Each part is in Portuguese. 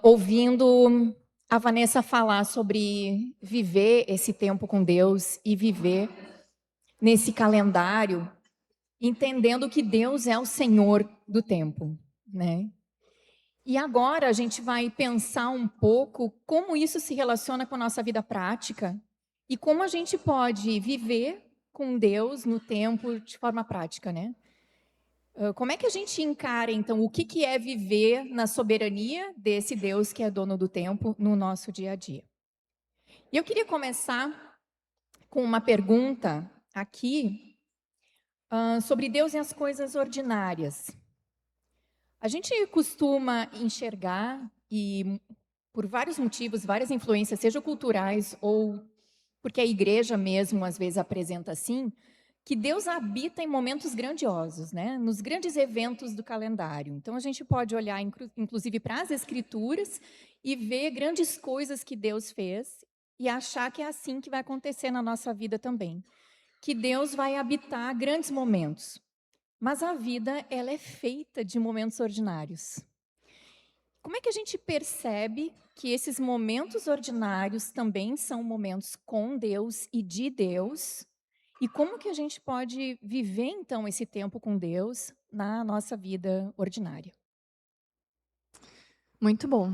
ouvindo a Vanessa falar sobre viver esse tempo com Deus e viver nesse calendário, entendendo que Deus é o Senhor do tempo, né? E agora a gente vai pensar um pouco como isso se relaciona com a nossa vida prática e como a gente pode viver com Deus no tempo de forma prática, né? Como é que a gente encara, então, o que é viver na soberania desse Deus que é dono do tempo no nosso dia a dia? E eu queria começar com uma pergunta aqui sobre Deus e as coisas ordinárias. A gente costuma enxergar, e por vários motivos, várias influências, sejam culturais ou porque a igreja mesmo às vezes apresenta assim, que Deus habita em momentos grandiosos, né? Nos grandes eventos do calendário. Então a gente pode olhar, inclusive, para as Escrituras e ver grandes coisas que Deus fez e achar que é assim que vai acontecer na nossa vida também. Que Deus vai habitar grandes momentos. Mas a vida, ela é feita de momentos ordinários. Como é que a gente percebe que esses momentos ordinários também são momentos com Deus e de Deus? E como que a gente pode viver, então, esse tempo com Deus na nossa vida ordinária? Muito bom.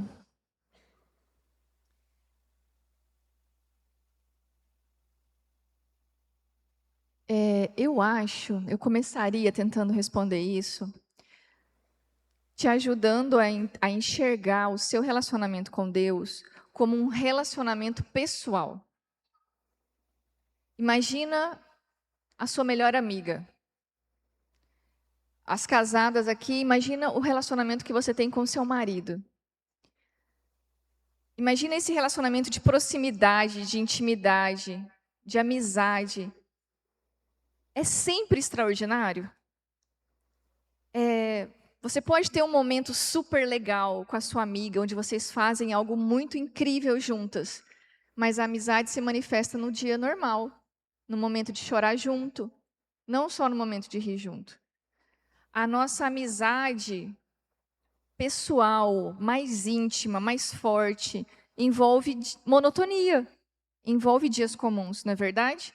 Eu começaria tentando responder isso, te ajudando a enxergar o seu relacionamento com Deus como um relacionamento pessoal. Imagina a sua melhor amiga. As casadas aqui, imagina o relacionamento que você tem com seu marido. Imagina esse relacionamento de proximidade, de intimidade, de amizade. É sempre extraordinário? Você pode ter um momento super legal com a sua amiga, onde vocês fazem algo muito incrível juntas, mas a amizade se manifesta no dia normal, no momento de chorar junto, não só no momento de rir junto. A nossa amizade pessoal, mais íntima, mais forte, envolve monotonia, envolve dias comuns, não é verdade?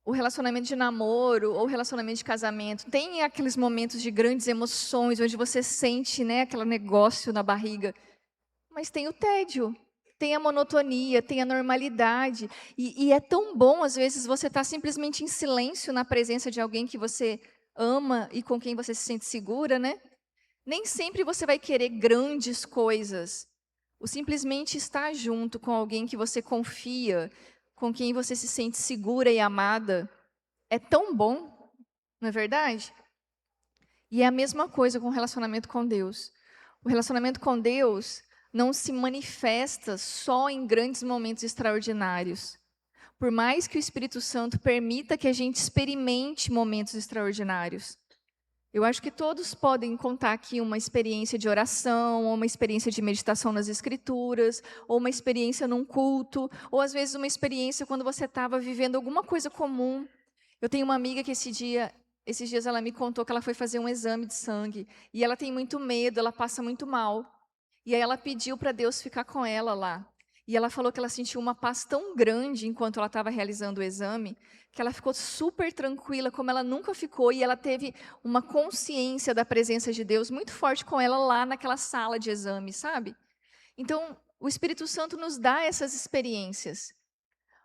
O relacionamento de namoro ou relacionamento de casamento tem aqueles momentos de grandes emoções, onde você sente, né, aquele negócio na barriga. Mas tem o tédio, tem a monotonia, tem a normalidade. E é tão bom, às vezes, você estar simplesmente em silêncio na presença de alguém que você ama e com quem você se sente segura, né? Nem sempre você vai querer grandes coisas. O simplesmente estar junto com alguém que você confia, com quem você se sente segura e amada, é tão bom, não é verdade? E é a mesma coisa com o relacionamento com Deus. O relacionamento com Deus não se manifesta só em grandes momentos extraordinários. Por mais que o Espírito Santo permita que a gente experimente momentos extraordinários. Eu acho que todos podem contar aqui uma experiência de oração, ou uma experiência de meditação nas Escrituras, ou uma experiência num culto, ou às vezes uma experiência quando você estava vivendo alguma coisa comum. Eu tenho uma amiga que esses dias ela me contou que ela foi fazer um exame de sangue, e ela tem muito medo, ela passa muito mal. E aí ela pediu para Deus ficar com ela lá. E ela falou que ela sentiu uma paz tão grande enquanto ela estava realizando o exame, que ela ficou super tranquila, como ela nunca ficou, e ela teve uma consciência da presença de Deus muito forte com ela lá naquela sala de exame, sabe? Então, o Espírito Santo nos dá essas experiências.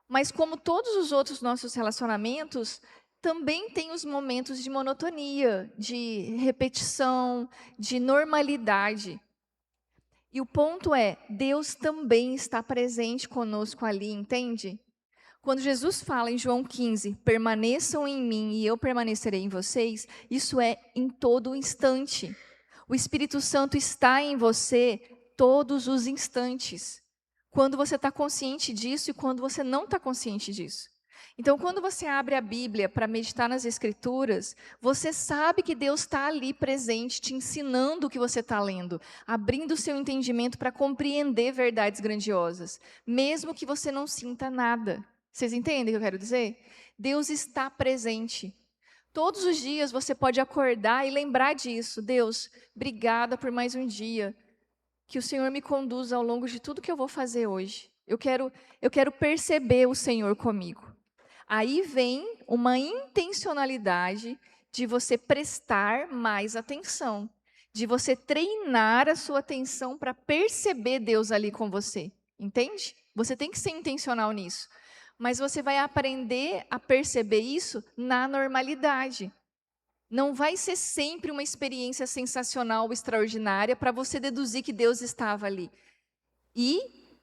Mas como todos os outros nossos relacionamentos, também tem os momentos de monotonia, de repetição, de normalidade. E o ponto é, Deus também está presente conosco ali, entende? Quando Jesus fala em João 15, permaneçam em mim e eu permanecerei em vocês, isso é em todo instante. O Espírito Santo está em você todos os instantes. Quando você está consciente disso e quando você não está consciente disso. Então, quando você abre a Bíblia para meditar nas Escrituras, você sabe que Deus está ali presente, te ensinando o que você está lendo, abrindo o seu entendimento para compreender verdades grandiosas, mesmo que você não sinta nada. Vocês entendem o que eu quero dizer? Deus está presente. Todos os dias você pode acordar e lembrar disso. Deus, obrigada por mais um dia. Que o Senhor me conduza ao longo de tudo que eu vou fazer hoje. Eu quero perceber o Senhor comigo. Aí vem uma intencionalidade de você prestar mais atenção, de você treinar a sua atenção para perceber Deus ali com você, entende? Você tem que ser intencional nisso, mas você vai aprender a perceber isso na normalidade. Não vai ser sempre uma experiência sensacional, extraordinária, para você deduzir que Deus estava ali. E,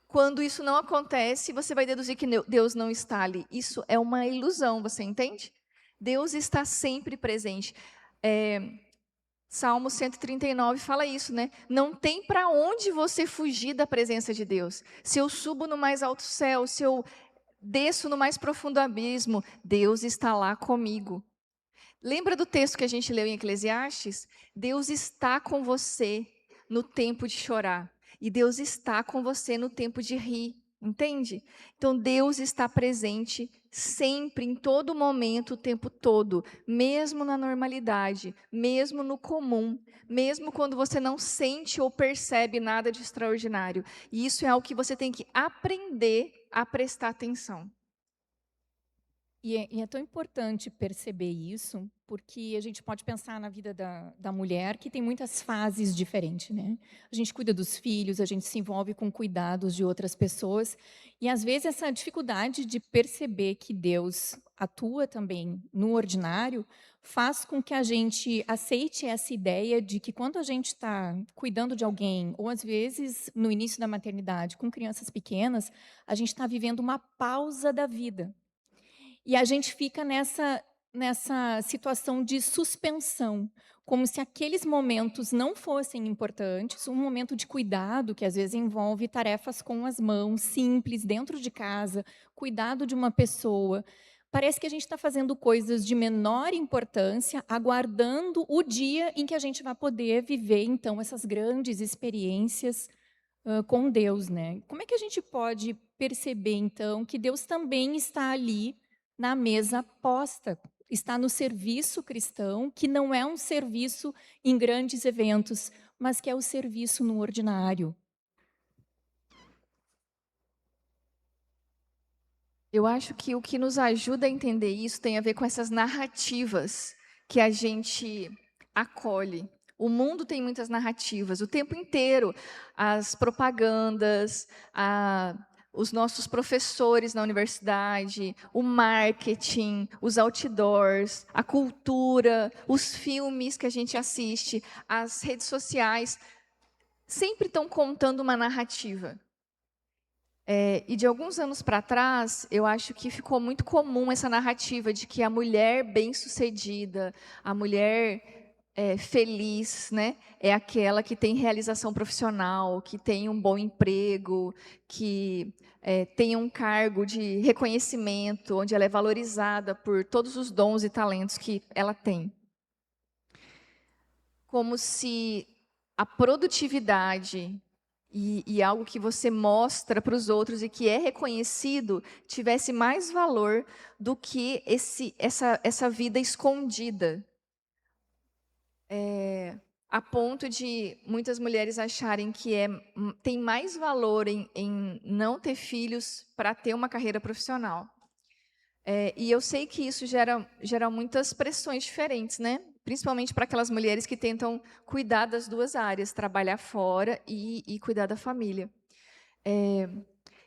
quando isso não acontece, você vai deduzir que Deus não está ali. Isso é uma ilusão, você entende? Deus está sempre presente. Salmo 139 fala isso, né? Não tem para onde você fugir da presença de Deus. Se eu subo no mais alto céu, se eu desço no mais profundo abismo, Deus está lá comigo. Lembra do texto que a gente leu em Eclesiastes? Deus está com você no tempo de chorar. E Deus está com você no tempo de rir. Entende? Então, Deus está presente sempre, em todo momento, o tempo todo. Mesmo na normalidade, mesmo no comum. Mesmo quando você não sente ou percebe nada de extraordinário. E isso é algo que você tem que aprender a prestar atenção. E é tão importante perceber isso, porque a gente pode pensar na vida da mulher, que tem muitas fases diferentes, né? A gente cuida dos filhos, a gente se envolve com cuidados de outras pessoas, e às vezes essa dificuldade de perceber que Deus atua também no ordinário, faz com que a gente aceite essa ideia de que quando a gente está cuidando de alguém, ou às vezes no início da maternidade, com crianças pequenas, a gente está vivendo uma pausa da vida. E a gente fica nessa situação de suspensão, como se aqueles momentos não fossem importantes, um momento de cuidado, que às vezes envolve tarefas com as mãos, simples, dentro de casa, cuidado de uma pessoa. Parece que a gente está fazendo coisas de menor importância, aguardando o dia em que a gente vai poder viver, então, essas grandes experiências com Deus, né? Como é que a gente pode perceber, então, que Deus também está ali na mesa posta, está no serviço cristão, que não é um serviço em grandes eventos, mas que é o serviço no ordinário? Eu acho que o que nos ajuda a entender isso tem a ver com essas narrativas que a gente acolhe. O mundo tem muitas narrativas, o tempo inteiro. As propagandas, os nossos professores na universidade, o marketing, os outdoors, a cultura, os filmes que a gente assiste, as redes sociais, sempre estão contando uma narrativa. E de alguns anos para trás, eu acho que ficou muito comum essa narrativa de que a mulher bem-sucedida, a mulher feliz, né, é aquela que tem realização profissional, que tem um bom emprego, que tem um cargo de reconhecimento, onde ela é valorizada por todos os dons e talentos que ela tem. Como se a produtividade e algo que você mostra para os outros e que é reconhecido tivesse mais valor do que essa vida escondida. A ponto de muitas mulheres acharem que tem mais valor em não ter filhos para ter uma carreira profissional. E eu sei que isso gera muitas pressões diferentes, né? Principalmente para aquelas mulheres que tentam cuidar das duas áreas, trabalhar fora e cuidar da família.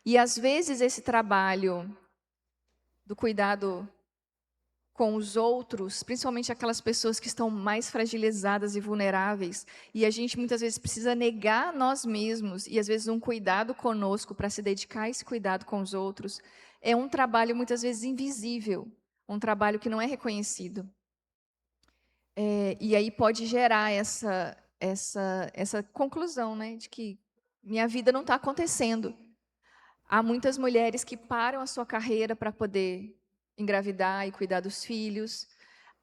E, às vezes, esse trabalho do cuidado com os outros, principalmente aquelas pessoas que estão mais fragilizadas e vulneráveis, e a gente muitas vezes precisa negar nós mesmos, e às vezes um cuidado conosco para se dedicar a esse cuidado com os outros, é um trabalho muitas vezes invisível, um trabalho que não é reconhecido. E aí pode gerar essa conclusão, né, de que minha vida não está acontecendo. Há muitas mulheres que param a sua carreira para poder engravidar e cuidar dos filhos.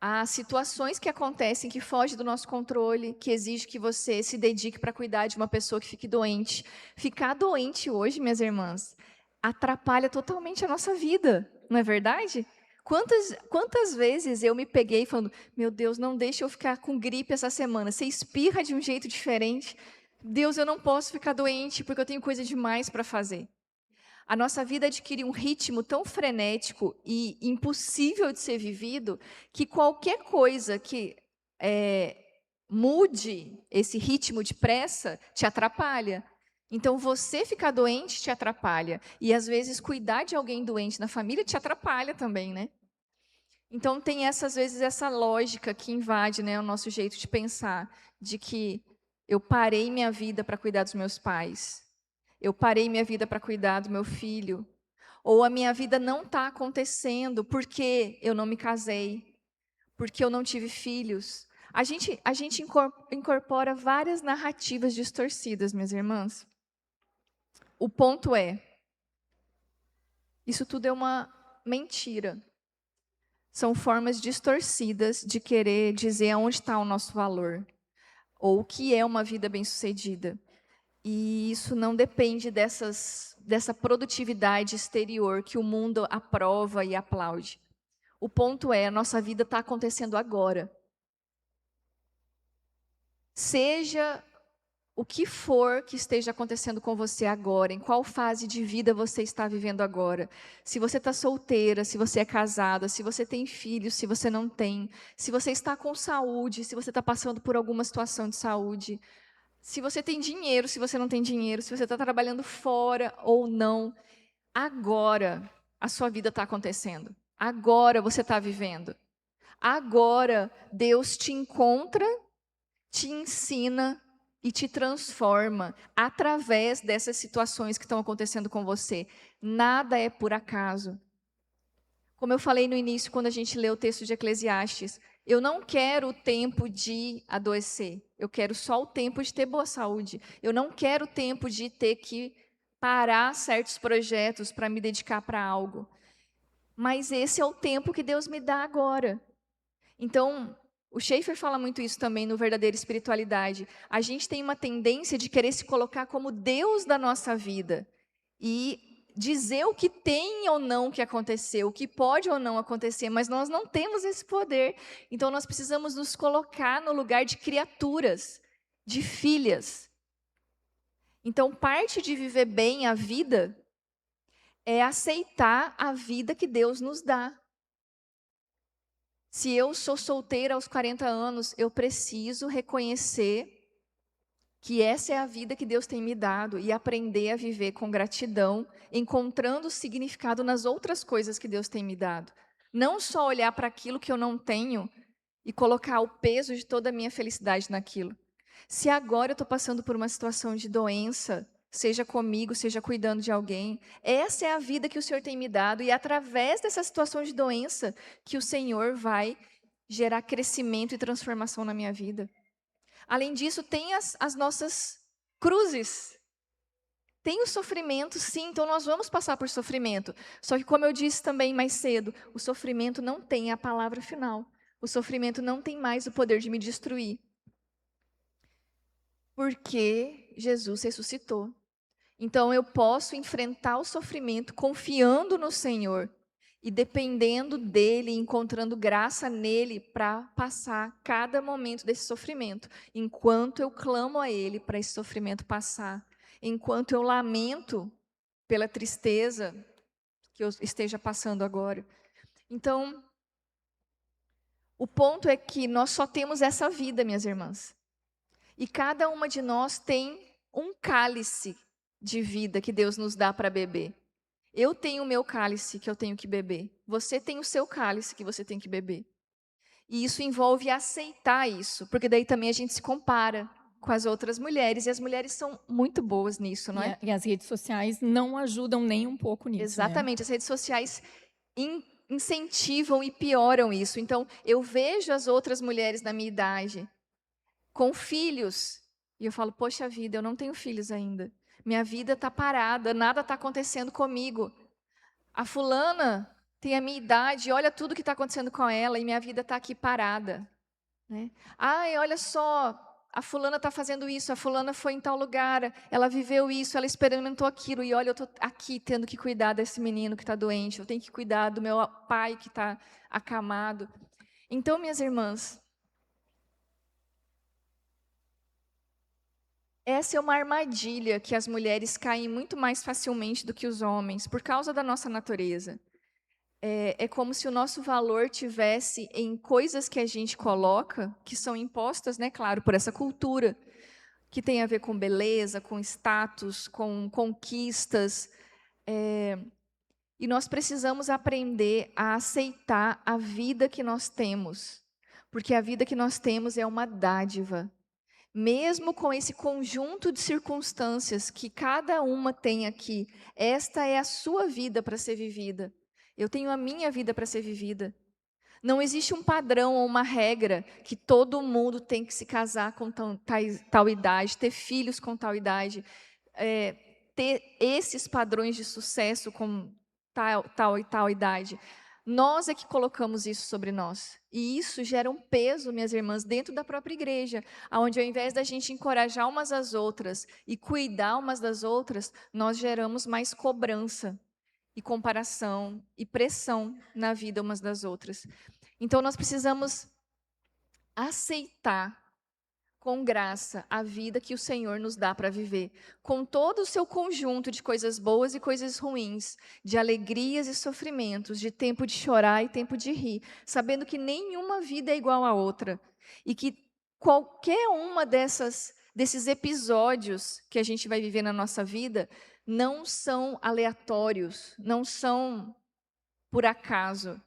Há situações que acontecem que fogem do nosso controle, que exigem que você se dedique para cuidar de uma pessoa que fique doente. Ficar doente hoje, minhas irmãs, atrapalha totalmente a nossa vida, não é verdade? Quantas vezes eu me peguei falando, meu Deus, não deixa eu ficar com gripe essa semana. Você espirra de um jeito diferente. Deus, eu não posso ficar doente porque eu tenho coisa demais para fazer. A nossa vida adquire um ritmo tão frenético e impossível de ser vivido que qualquer coisa que mude esse ritmo de pressa te atrapalha. Então, você ficar doente te atrapalha. E, às vezes, cuidar de alguém doente na família te atrapalha também, né? Então, tem, às vezes, essa lógica que invade, né, o nosso jeito de pensar, de que eu parei minha vida para cuidar dos meus pais. Eu parei minha vida para cuidar do meu filho. Ou a minha vida não está acontecendo porque eu não me casei, porque eu não tive filhos. A gente incorpora várias narrativas distorcidas, minhas irmãs. O ponto é, isso tudo é uma mentira. São formas distorcidas de querer dizer aonde está o nosso valor, ou o que é uma vida bem-sucedida. E isso não depende dessa produtividade exterior que o mundo aprova e aplaude. O ponto é, a nossa vida está acontecendo agora. Seja o que for que esteja acontecendo com você agora, em qual fase de vida você está vivendo agora. Se você está solteira, se você é casada, se você tem filhos, se você não tem, se você está com saúde, se você está passando por alguma situação de saúde, se você tem dinheiro, se você não tem dinheiro, se você está trabalhando fora ou não, agora a sua vida está acontecendo. Agora você está vivendo. Agora Deus te encontra, te ensina e te transforma através dessas situações que estão acontecendo com você. Nada é por acaso. Como eu falei no início, quando a gente lê o texto de Eclesiastes, eu não quero o tempo de adoecer. Eu quero só o tempo de ter boa saúde. Eu não quero o tempo de ter que parar certos projetos para me dedicar para algo. Mas esse é o tempo que Deus me dá agora. Então, o Schaeffer fala muito isso também no Verdadeira Espiritualidade. A gente tem uma tendência de querer se colocar como Deus da nossa vida e dizer o que tem ou não que acontecer, o que pode ou não acontecer, mas nós não temos esse poder. Então, nós precisamos nos colocar no lugar de criaturas, de filhas. Então, parte de viver bem a vida é aceitar a vida que Deus nos dá. Se eu sou solteira aos 40 anos, eu preciso reconhecer que essa é a vida que Deus tem me dado e aprender a viver com gratidão, encontrando significado nas outras coisas que Deus tem me dado. Não só olhar para aquilo que eu não tenho e colocar o peso de toda a minha felicidade naquilo. Se agora eu estou passando por uma situação de doença, seja comigo, seja cuidando de alguém, essa é a vida que o Senhor tem me dado e é através dessa situação de doença que o Senhor vai gerar crescimento e transformação na minha vida. Além disso, tem as nossas cruzes. Tem o sofrimento, sim, então nós vamos passar por sofrimento. Só que, como eu disse também mais cedo, o sofrimento não tem a palavra final. O sofrimento não tem mais o poder de me destruir. Porque Jesus ressuscitou. Então, eu posso enfrentar o sofrimento confiando no Senhor e dependendo dEle, encontrando graça nele para passar cada momento desse sofrimento, enquanto eu clamo a Ele para esse sofrimento passar, enquanto eu lamento pela tristeza que eu esteja passando agora. Então, o ponto é que nós só temos essa vida, minhas irmãs, e cada uma de nós tem um cálice de vida que Deus nos dá para beber. Eu tenho o meu cálice que eu tenho que beber. Você tem o seu cálice que você tem que beber. E isso envolve aceitar isso, porque daí também a gente se compara com as outras mulheres, e as mulheres são muito boas nisso, não é? E as redes sociais não ajudam nem um pouco nisso, né? Exatamente, as redes sociais incentivam e pioram isso. Então, eu vejo as outras mulheres da minha idade com filhos, e eu falo, poxa vida, eu não tenho filhos ainda. Minha vida está parada, nada está acontecendo comigo. A fulana tem a minha idade, olha tudo que está acontecendo com ela e minha vida está aqui parada. Né? Ai, olha só, a fulana está fazendo isso, a fulana foi em tal lugar, ela viveu isso, ela experimentou aquilo, e olha, eu estou aqui tendo que cuidar desse menino que está doente, eu tenho que cuidar do meu pai que está acamado. Então, minhas irmãs, essa é uma armadilha que as mulheres caem muito mais facilmente do que os homens, por causa da nossa natureza. É como se o nosso valor tivesse em coisas que a gente coloca, que são impostas, né, claro, por essa cultura, que tem a ver com beleza, com status, com conquistas. E nós precisamos aprender a aceitar a vida que nós temos, porque a vida que nós temos é uma dádiva. Mesmo com esse conjunto de circunstâncias que cada uma tem aqui, esta é a sua vida para ser vivida. Eu tenho a minha vida para ser vivida. Não existe um padrão ou uma regra que todo mundo tem que se casar com tal idade, ter filhos com tal idade, ter esses padrões de sucesso com tal e tal idade. Nós é que colocamos isso sobre nós. E isso gera um peso, minhas irmãs, dentro da própria igreja, onde ao invés da gente encorajar umas às outras e cuidar umas das outras, nós geramos mais cobrança e comparação e pressão na vida umas das outras. Então, nós precisamos aceitar com graça a vida que o Senhor nos dá para viver, com todo o seu conjunto de coisas boas e coisas ruins, de alegrias e sofrimentos, de tempo de chorar e tempo de rir, sabendo que nenhuma vida é igual à outra e que qualquer uma desses episódios que a gente vai viver na nossa vida não são aleatórios, não são por acaso,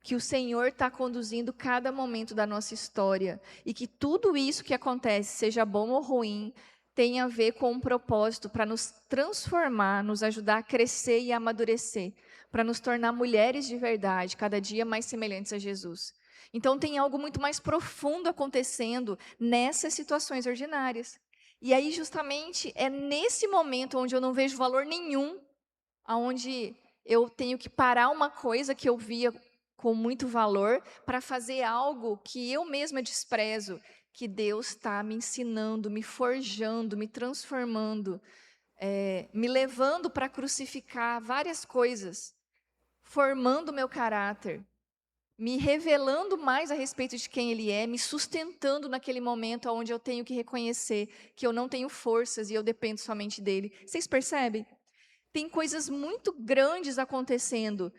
que o Senhor está conduzindo cada momento da nossa história e que tudo isso que acontece, seja bom ou ruim, tem a ver com um propósito para nos transformar, nos ajudar a crescer e amadurecer, para nos tornar mulheres de verdade, cada dia mais semelhantes a Jesus. Então tem algo muito mais profundo acontecendo nessas situações ordinárias. E aí justamente é nesse momento onde eu não vejo valor nenhum, onde eu tenho que parar uma coisa que eu via com muito valor para fazer algo que eu mesma desprezo, que Deus está me ensinando, me forjando, me transformando, me levando para crucificar várias coisas, formando meu caráter, me revelando mais a respeito de quem Ele é, me sustentando naquele momento onde eu tenho que reconhecer que eu não tenho forças e eu dependo somente dEle. Vocês percebem? Tem coisas muito grandes acontecendo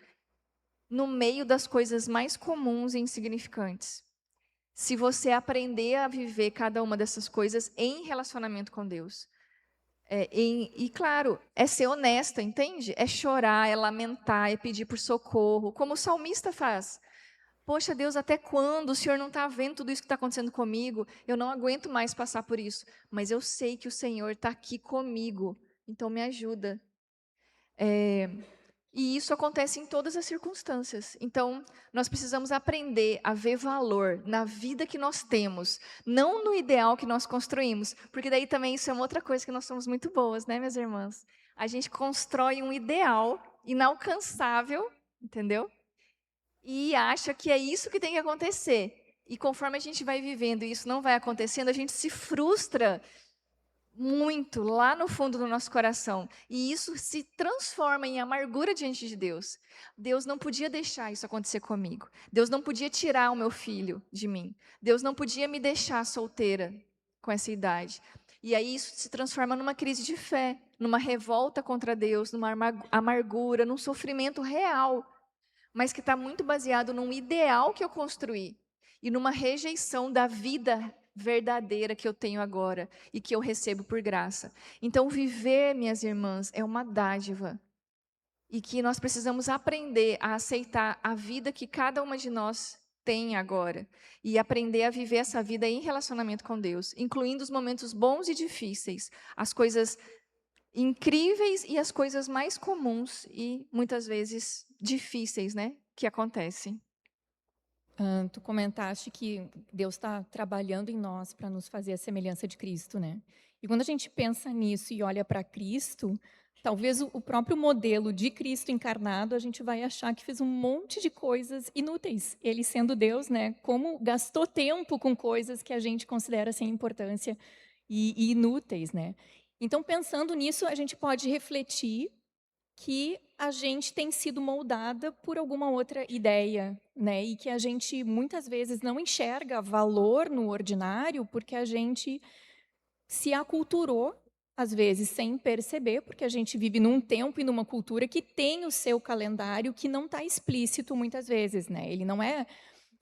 no meio das coisas mais comuns e insignificantes. Se você aprender a viver cada uma dessas coisas em relacionamento com Deus. E claro, é ser honesta, entende? É chorar, é lamentar, é pedir por socorro, como o salmista faz. Poxa, Deus, até quando? O Senhor não está vendo tudo isso que está acontecendo comigo? Eu não aguento mais passar por isso. Mas eu sei que o Senhor está aqui comigo, então me ajuda. E isso acontece em todas as circunstâncias. Então, nós precisamos aprender a ver valor na vida que nós temos, não no ideal que nós construímos, porque daí também isso é uma outra coisa que nós somos muito boas, né, minhas irmãs? A gente constrói um ideal inalcançável, entendeu? E acha que é isso que tem que acontecer. E conforme a gente vai vivendo e isso não vai acontecendo, a gente se frustra muito lá no fundo do nosso coração. E isso se transforma em amargura diante de Deus. Deus não podia deixar isso acontecer comigo. Deus não podia tirar o meu filho de mim. Deus não podia me deixar solteira com essa idade. E aí isso se transforma numa crise de fé, numa revolta contra Deus, numa amargura, num sofrimento real, mas que está muito baseado num ideal que eu construí e numa rejeição da vida verdadeira que eu tenho agora e que eu recebo por graça. Então, viver, minhas irmãs, é uma dádiva e que nós precisamos aprender a aceitar a vida que cada uma de nós tem agora e aprender a viver essa vida em relacionamento com Deus, incluindo os momentos bons e difíceis, as coisas incríveis e as coisas mais comuns e muitas vezes difíceis, né, que acontecem. Tu comentaste que Deus está trabalhando em nós para nos fazer a semelhança de Cristo, né? E quando a gente pensa nisso e olha para Cristo, talvez o próprio modelo de Cristo encarnado, a gente vai achar que fez um monte de coisas inúteis. Ele sendo Deus, né? Como gastou tempo com coisas que a gente considera sem importância e inúteis, né? Então, pensando nisso, a gente pode refletir que a gente tem sido moldada por alguma outra ideia, né? E que a gente muitas vezes não enxerga valor no ordinário porque a gente se aculturou, às vezes sem perceber, porque a gente vive num tempo e numa cultura que tem o seu calendário que não está explícito muitas vezes, né? Ele não é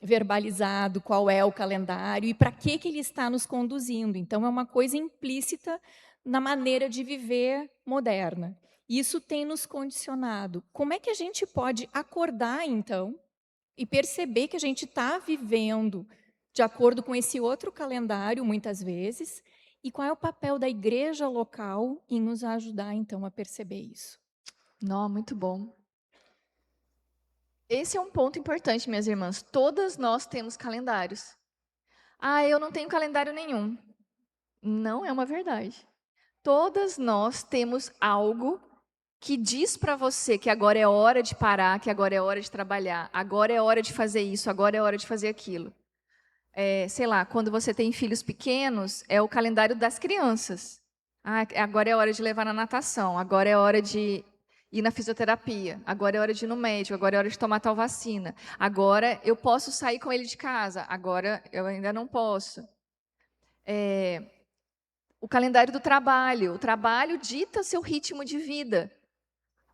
verbalizado qual é o calendário e para que ele está nos conduzindo. Então, é uma coisa implícita na maneira de viver moderna. Isso tem nos condicionado. Como é que a gente pode acordar, então, e perceber que a gente está vivendo de acordo com esse outro calendário, muitas vezes, e qual é o papel da igreja local em nos ajudar, então, a perceber isso? Não, muito bom. Esse é um ponto importante, minhas irmãs. Todas nós temos calendários. Ah, eu não tenho calendário nenhum. Não é uma verdade. Todas nós temos algo que diz para você que agora é hora de parar, que agora é hora de trabalhar, agora é hora de fazer isso, agora é hora de fazer aquilo. Sei lá, quando você tem filhos pequenos, é o calendário das crianças. Ah, agora é hora de levar na natação, agora é hora de ir na fisioterapia, agora é hora de ir no médico, agora é hora de tomar tal vacina, agora eu posso sair com ele de casa, agora eu ainda não posso. O calendário do trabalho, o trabalho dita seu ritmo de vida.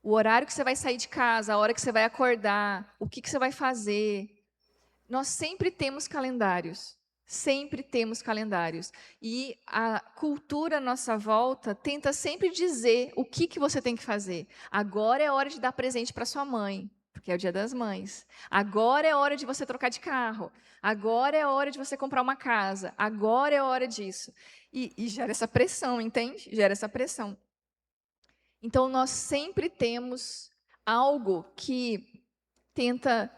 O horário que você vai sair de casa, a hora que você vai acordar, o que você vai fazer. Nós sempre temos calendários. Sempre temos calendários. E a cultura à nossa volta tenta sempre dizer o que você tem que fazer. Agora é hora de dar presente para sua mãe, porque é o Dia das Mães. Agora é hora de você trocar de carro. Agora é hora de você comprar uma casa. Agora é hora disso. E gera essa pressão, entende? Gera essa pressão. Então, nós sempre temos algo que tenta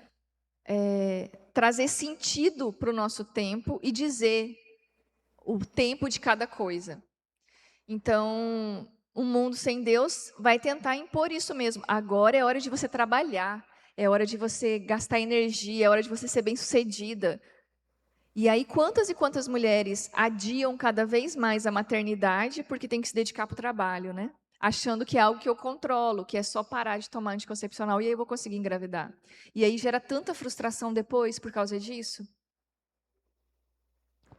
trazer sentido para o nosso tempo e dizer o tempo de cada coisa. Então, um mundo sem Deus vai tentar impor isso mesmo. Agora é hora de você trabalhar, é hora de você gastar energia, é hora de você ser bem-sucedida. E aí, quantas e quantas mulheres adiam cada vez mais a maternidade porque tem que se dedicar para o trabalho, né? Achando que é algo que eu controlo, que é só parar de tomar anticoncepcional e aí eu vou conseguir engravidar. E aí gera tanta frustração depois por causa disso.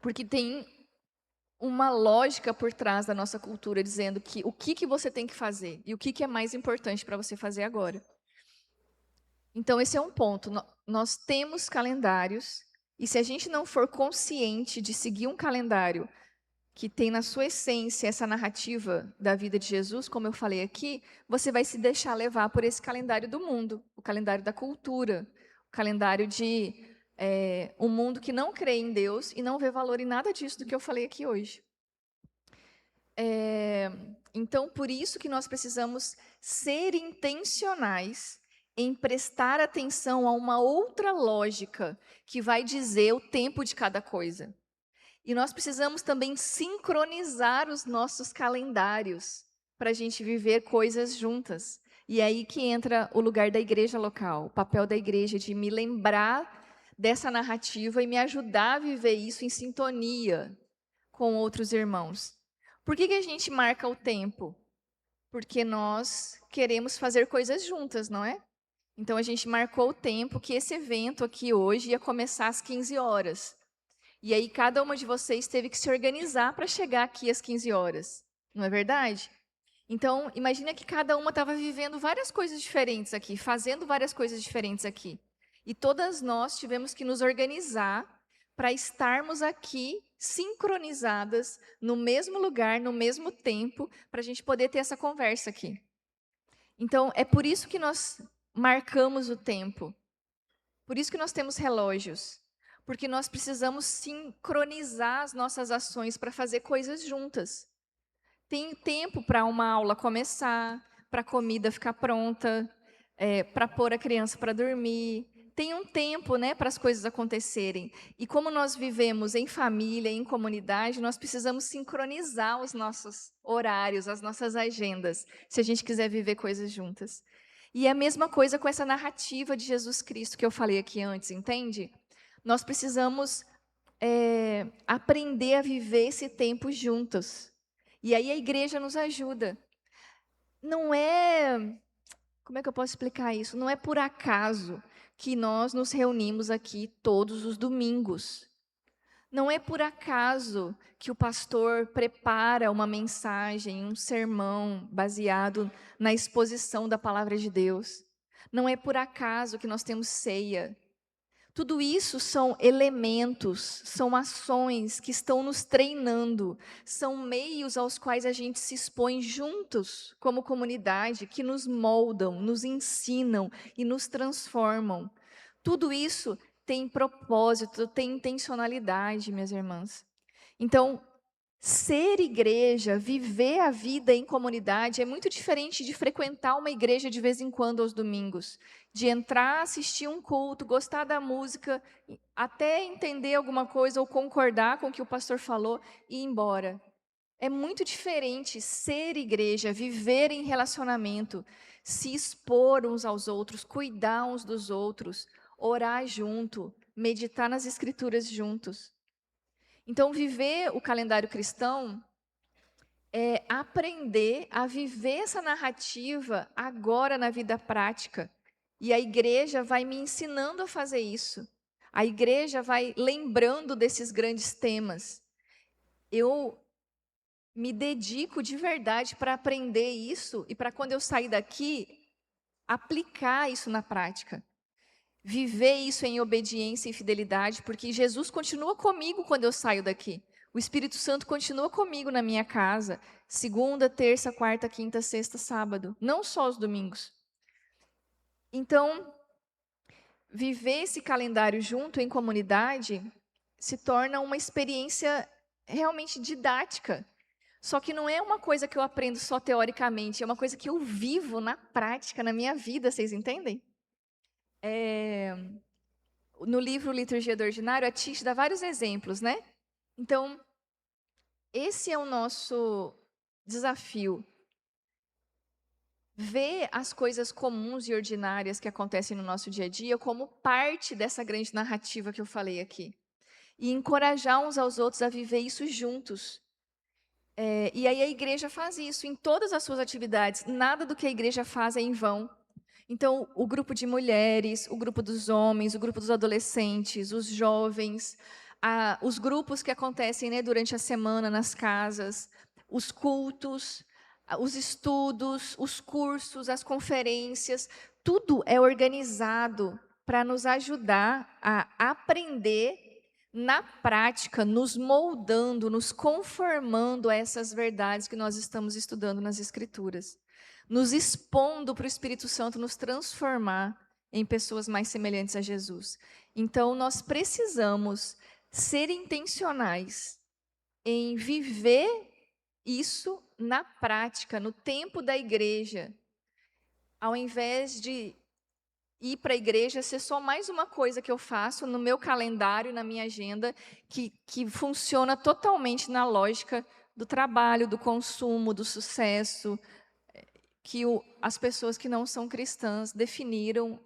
Porque tem uma lógica por trás da nossa cultura dizendo que o que você tem que fazer e o que é mais importante para você fazer agora. Então, esse é um ponto. Nós temos calendários e se a gente não for consciente de seguir um calendário que tem na sua essência essa narrativa da vida de Jesus, como eu falei aqui, você vai se deixar levar por esse calendário do mundo, o calendário da cultura, o calendário de um mundo que não crê em Deus e não vê valor em nada disso do que eu falei aqui hoje. Então, por isso que nós precisamos ser intencionais em prestar atenção a uma outra lógica que vai dizer o tempo de cada coisa. E nós precisamos também sincronizar os nossos calendários para a gente viver coisas juntas. E é aí que entra o lugar da igreja local, o papel da igreja de me lembrar dessa narrativa e me ajudar a viver isso em sintonia com outros irmãos. Por que a gente marca o tempo? Porque nós queremos fazer coisas juntas, não é? Então a gente marcou o tempo que esse evento aqui hoje ia começar às 15 horas. E aí cada uma de vocês teve que se organizar para chegar aqui às 15 horas. Não é verdade? Então, imagina que cada uma estava vivendo várias coisas diferentes aqui, fazendo várias coisas diferentes aqui. E todas nós tivemos que nos organizar para estarmos aqui sincronizadas, no mesmo lugar, no mesmo tempo, para a gente poder ter essa conversa aqui. Então, é por isso que nós marcamos o tempo. Por isso que nós temos relógios. Porque nós precisamos sincronizar as nossas ações para fazer coisas juntas. Tem tempo para uma aula começar, para a comida ficar pronta, para pôr a criança para dormir. tem um tempo, né, para as coisas acontecerem. E como nós vivemos em família, em comunidade, nós precisamos sincronizar os nossos horários, as nossas agendas, se a gente quiser viver coisas juntas. E é a mesma coisa com essa narrativa de Jesus Cristo que eu falei aqui antes, entende? Nós precisamos aprender a viver esse tempo juntos. E aí a igreja nos ajuda. Não é... Como é que eu posso explicar isso? Não é por acaso que nós nos reunimos aqui todos os domingos. Não é por acaso que o pastor prepara uma mensagem, um sermão baseado na exposição da palavra de Deus. Não é por acaso que nós temos ceia. Tudo isso são elementos, são ações que estão nos treinando, são meios aos quais a gente se expõe juntos como comunidade, que nos moldam, nos ensinam e nos transformam. Tudo isso tem propósito, tem intencionalidade, minhas irmãs. Então, ser igreja, viver a vida em comunidade é muito diferente de frequentar uma igreja de vez em quando aos domingos, de entrar, assistir um culto, gostar da música, até entender alguma coisa ou concordar com o que o pastor falou e ir embora. É muito diferente ser igreja, viver em relacionamento, se expor uns aos outros, cuidar uns dos outros, orar junto, meditar nas escrituras juntos. Então, viver o calendário cristão é aprender a viver essa narrativa agora na vida prática. E a igreja vai me ensinando a fazer isso. A igreja vai lembrando desses grandes temas. Eu me dedico de verdade para aprender isso e para quando eu sair daqui, aplicar isso na prática. Viver isso em obediência e fidelidade, porque Jesus continua comigo quando eu saio daqui. O Espírito Santo continua comigo na minha casa, segunda, terça, quarta, quinta, sexta, sábado, não só os domingos. Então, viver esse calendário junto em comunidade se torna uma experiência realmente didática. Só que não é uma coisa que eu aprendo só teoricamente, é uma coisa que eu vivo na prática, na minha vida, vocês entendem? No livro Liturgia do Ordinário, a Tish dá vários exemplos, né? Então, esse é o nosso desafio. Ver as coisas comuns e ordinárias que acontecem no nosso dia a dia como parte dessa grande narrativa que eu falei aqui. E encorajar uns aos outros a viver isso juntos. E aí a igreja faz isso em todas as suas atividades. Nada do que a igreja faz é em vão. Então, o grupo de mulheres, o grupo dos homens, o grupo dos adolescentes, os jovens, os grupos que acontecem, né, durante a semana nas casas, os cultos, os estudos, os cursos, as conferências, tudo é organizado para nos ajudar a aprender na prática, nos moldando, nos conformando a essas verdades que nós estamos estudando nas Escrituras, nos expondo para o Espírito Santo nos transformar em pessoas mais semelhantes a Jesus. Então, nós precisamos ser intencionais em viver isso na prática, no tempo da igreja, ao invés de ir para a igreja ser só mais uma coisa que eu faço no meu calendário, na minha agenda, que funciona totalmente na lógica do trabalho, do consumo, do sucesso, que as pessoas que não são cristãs definiram.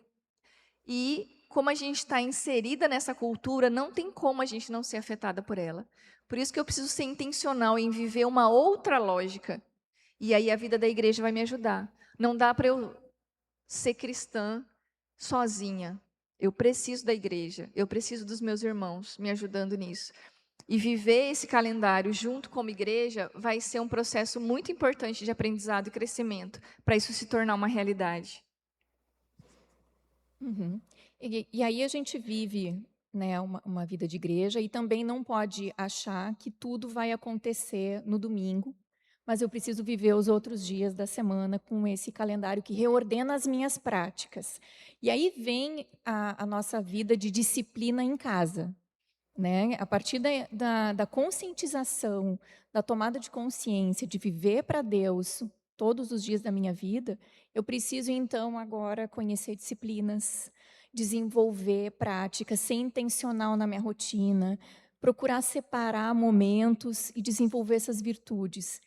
E como a gente está inserida nessa cultura, não tem como a gente não ser afetada por ela. Por isso que eu preciso ser intencional em viver uma outra lógica. E aí a vida da igreja vai me ajudar. Não dá para eu ser cristã sozinha. Eu preciso da igreja, eu preciso dos meus irmãos me ajudando nisso. E viver esse calendário junto como igreja vai ser um processo muito importante de aprendizado e crescimento, para isso se tornar uma realidade. Uhum. E aí a gente vive, né, uma vida de igreja e também não pode achar que tudo vai acontecer no domingo, mas eu preciso viver os outros dias da semana com esse calendário que reordena as minhas práticas. E aí vem a nossa vida de disciplina em casa. Né? A partir da conscientização, da tomada de consciência, de viver para Deus todos os dias da minha vida, eu preciso, então, agora conhecer disciplinas, desenvolver práticas, ser intencional na minha rotina, procurar separar momentos e desenvolver essas virtudes.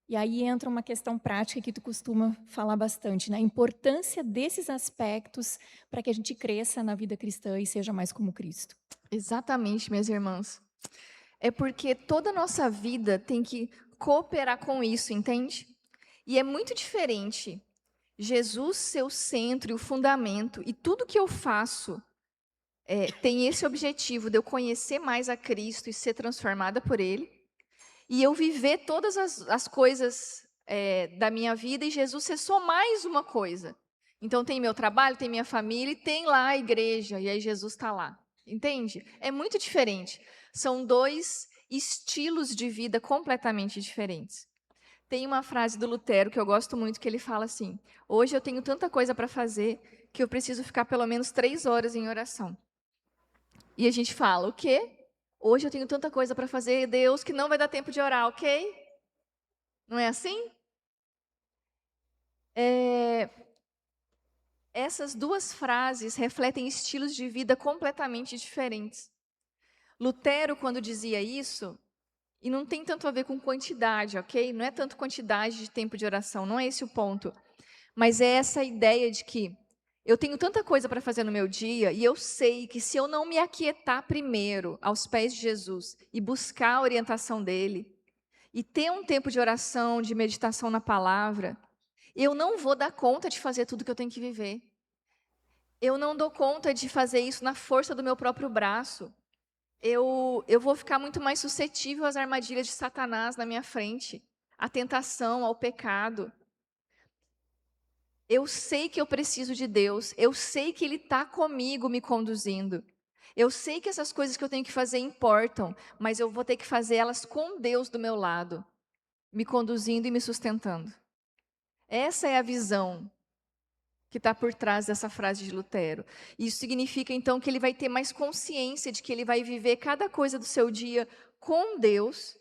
E aí entra uma questão prática que tu costuma falar bastante, né? A importância desses aspectos para que a gente cresça na vida cristã e seja mais como Cristo. Exatamente, minhas irmãs. É porque toda a nossa vida tem que cooperar com isso, entende? E é muito diferente Jesus ser o centro e o fundamento, e tudo que eu faço tem esse objetivo de eu conhecer mais a Cristo e ser transformada por Ele, e eu viver todas as coisas da minha vida e Jesus ser só mais uma coisa. Então tem meu trabalho, tem minha família e tem lá a igreja, e aí Jesus está lá. Entende? É muito diferente. São dois estilos de vida completamente diferentes. Tem uma frase do Lutero que eu gosto muito, que ele fala assim: hoje eu tenho tanta coisa para fazer que eu preciso ficar pelo menos 3 horas em oração. E a gente fala, o quê? Hoje eu tenho tanta coisa para fazer, Deus, que não vai dar tempo de orar, ok? Não é assim? Essas duas frases refletem estilos de vida completamente diferentes. Lutero, quando dizia isso, e não tem tanto a ver com quantidade, ok? Não é tanto quantidade de tempo de oração, não é esse o ponto. Mas é essa ideia de que eu tenho tanta coisa para fazer no meu dia e eu sei que se eu não me aquietar primeiro aos pés de Jesus e buscar a orientação dele e ter um tempo de oração, de meditação na palavra, eu não vou dar conta de fazer tudo que eu tenho que viver. Eu não dou conta de fazer isso na força do meu próprio braço. Eu vou ficar muito mais suscetível às armadilhas de Satanás na minha frente, à tentação, ao pecado. Eu sei que eu preciso de Deus, eu sei que Ele está comigo me conduzindo. Eu sei que essas coisas que eu tenho que fazer importam, mas eu vou ter que fazer elas com Deus do meu lado, me conduzindo e me sustentando. Essa é a visão que está por trás dessa frase de Lutero. Isso significa, então, que ele vai ter mais consciência de que ele vai viver cada coisa do seu dia com Deus,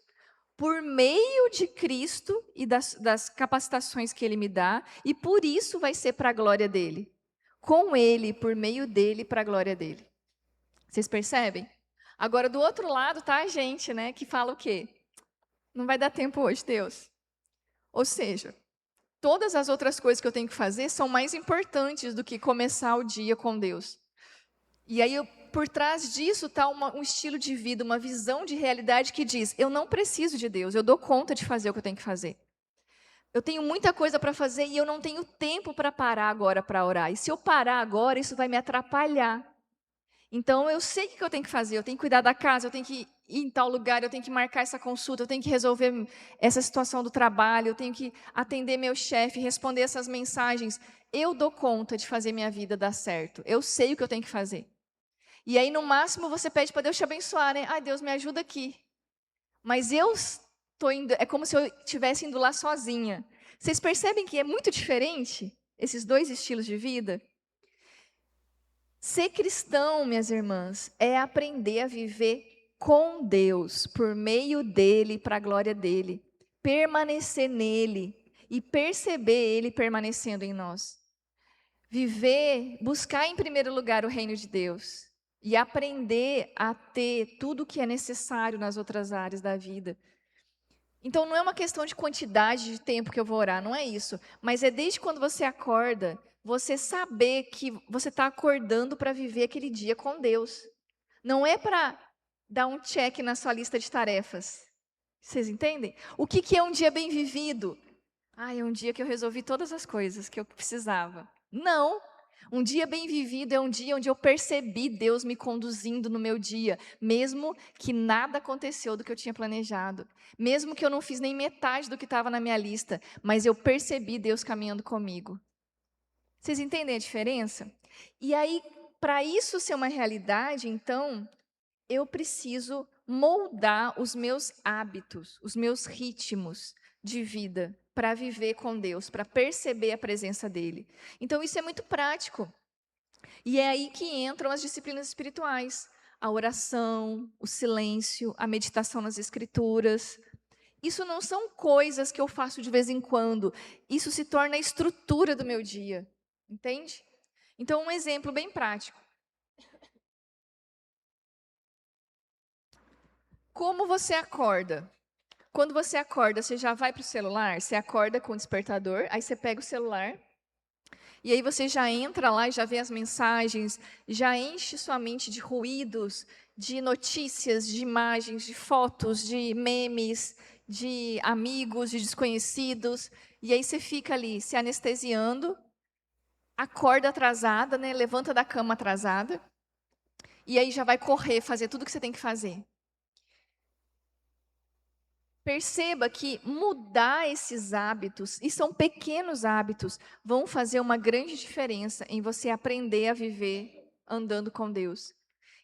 por meio de Cristo e das capacitações que Ele me dá, e por isso vai ser para a glória dEle. Com Ele, por meio dEle, para a glória dEle. Vocês percebem? Agora, do outro lado, tá a gente, né, que fala o quê? Não vai dar tempo hoje, Deus. Ou seja, todas as outras coisas que eu tenho que fazer são mais importantes do que começar o dia com Deus. E aí, por trás disso está um estilo de vida, uma visão de realidade que diz: eu não preciso de Deus, eu dou conta de fazer o que eu tenho que fazer. Eu tenho muita coisa para fazer e eu não tenho tempo para parar agora para orar. E se eu parar agora, isso vai me atrapalhar. Então, eu sei o que eu tenho que fazer. Eu tenho que cuidar da casa, eu tenho que ir em tal lugar, eu tenho que marcar essa consulta, eu tenho que resolver essa situação do trabalho, eu tenho que atender meu chefe, responder essas mensagens. Eu dou conta de fazer minha vida dar certo. Eu sei o que eu tenho que fazer. E aí, no máximo, você pede para Deus te abençoar, né? Ai, Deus, me ajuda aqui. Mas eu estou indo, é como se eu estivesse indo lá sozinha. Vocês percebem que é muito diferente esses dois estilos de vida? Ser cristão, minhas irmãs, é aprender a viver com Deus, por meio dele, para a glória dele. Permanecer nele e perceber ele permanecendo em nós. Viver, buscar em primeiro lugar o reino de Deus e aprender a ter tudo o que é necessário nas outras áreas da vida. Então, não é uma questão de quantidade de tempo que eu vou orar, não é isso. Mas é desde quando você acorda, você saber que você está acordando para viver aquele dia com Deus. Não é para dar um check na sua lista de tarefas. Vocês entendem? O que é um dia bem vivido? É um dia que eu resolvi todas as coisas que eu precisava. Não. Um dia bem vivido é um dia onde eu percebi Deus me conduzindo no meu dia, mesmo que nada aconteceu do que eu tinha planejado, mesmo que eu não fiz nem metade do que estava na minha lista, mas eu percebi Deus caminhando comigo. Vocês entendem a diferença? E aí, para isso ser uma realidade, então, eu preciso moldar os meus hábitos, os meus ritmos de vida para viver com Deus, para perceber a presença dele. Então, isso é muito prático. E é aí que entram as disciplinas espirituais, a oração, o silêncio, a meditação nas escrituras. Isso não são coisas que eu faço de vez em quando, isso se torna a estrutura do meu dia, entende? Então, um exemplo bem prático. Como você acorda? Quando você acorda, você já vai para o celular? Você acorda com o despertador, aí você pega o celular, e aí você já entra lá e já vê as mensagens, já enche sua mente de ruídos, de notícias, de imagens, de fotos, de memes, de amigos, de desconhecidos, e aí você fica ali se anestesiando, acorda atrasada, né? Levanta da cama atrasada, e aí já vai correr, fazer tudo o que você tem que fazer. Perceba que mudar esses hábitos, e são pequenos hábitos, vão fazer uma grande diferença em você aprender a viver andando com Deus.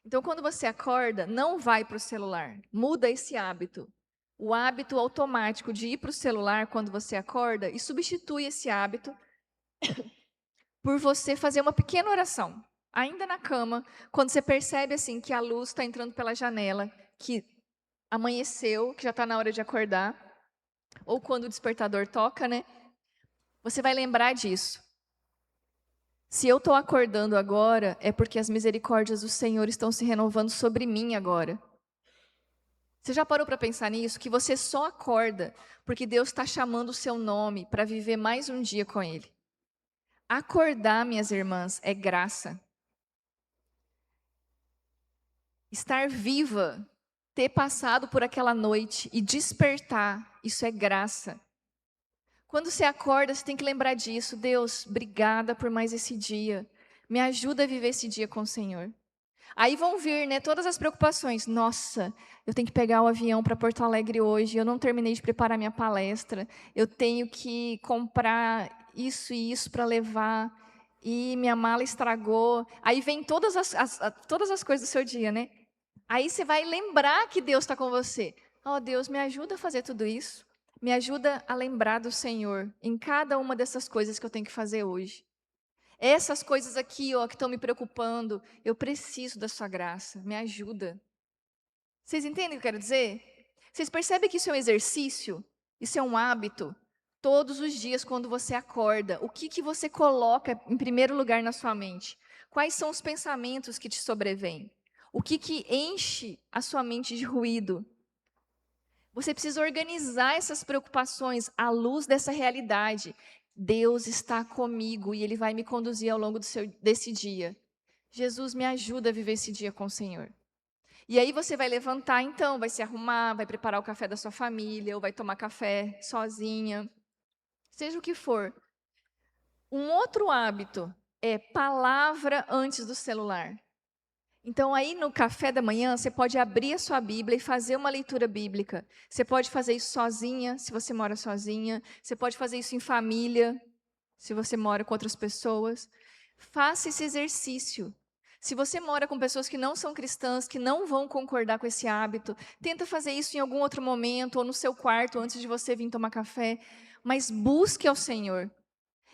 Então, quando você acorda, não vai para o celular, muda esse hábito. O hábito automático de ir para o celular quando você acorda e substitui esse hábito por você fazer uma pequena oração, ainda na cama, quando você percebe assim que a luz está entrando pela janela, que amanheceu, que já está na hora de acordar. Ou quando o despertador toca, né? Você vai lembrar disso. Se eu estou acordando agora, é porque as misericórdias do Senhor estão se renovando sobre mim agora. Você já parou para pensar nisso? Que você só acorda porque Deus está chamando o seu nome para viver mais um dia com Ele. Acordar, minhas irmãs, é graça. Estar viva, ter passado por aquela noite e despertar, isso é graça. Quando você acorda, você tem que lembrar disso. Deus, obrigada por mais esse dia. Me ajuda a viver esse dia com o Senhor. Aí vão vir, né, todas as preocupações. Nossa, eu tenho que pegar o avião para Porto Alegre hoje. Eu não terminei de preparar minha palestra. Eu tenho que comprar isso e isso para levar. E minha mala estragou. Aí vem todas as coisas do seu dia, né? Aí você vai lembrar que Deus está com você. Oh, Deus, me ajuda a fazer tudo isso. Me ajuda a lembrar do Senhor em cada uma dessas coisas que eu tenho que fazer hoje. Essas coisas aqui, ó, que estão me preocupando, eu preciso da sua graça. Me ajuda. Vocês entendem o que eu quero dizer? Vocês percebem que isso é um exercício? Isso é um hábito? Todos os dias, quando você acorda, o que você coloca em primeiro lugar na sua mente? Quais são os pensamentos que te sobrevêm? O que enche a sua mente de ruído? Você precisa organizar essas preocupações à luz dessa realidade. Deus está comigo e Ele vai me conduzir ao longo desse dia. Jesus, me ajuda a viver esse dia com o Senhor. E aí você vai levantar, então, vai se arrumar, vai preparar o café da sua família, ou vai tomar café sozinha, seja o que for. Um outro hábito é palavra antes do celular. Então, aí no café da manhã, você pode abrir a sua Bíblia e fazer uma leitura bíblica. Você pode fazer isso sozinha, se você mora sozinha. Você pode fazer isso em família, se você mora com outras pessoas. Faça esse exercício. Se você mora com pessoas que não são cristãs, que não vão concordar com esse hábito, tenta fazer isso em algum outro momento, ou no seu quarto, antes de você vir tomar café. Mas busque ao Senhor.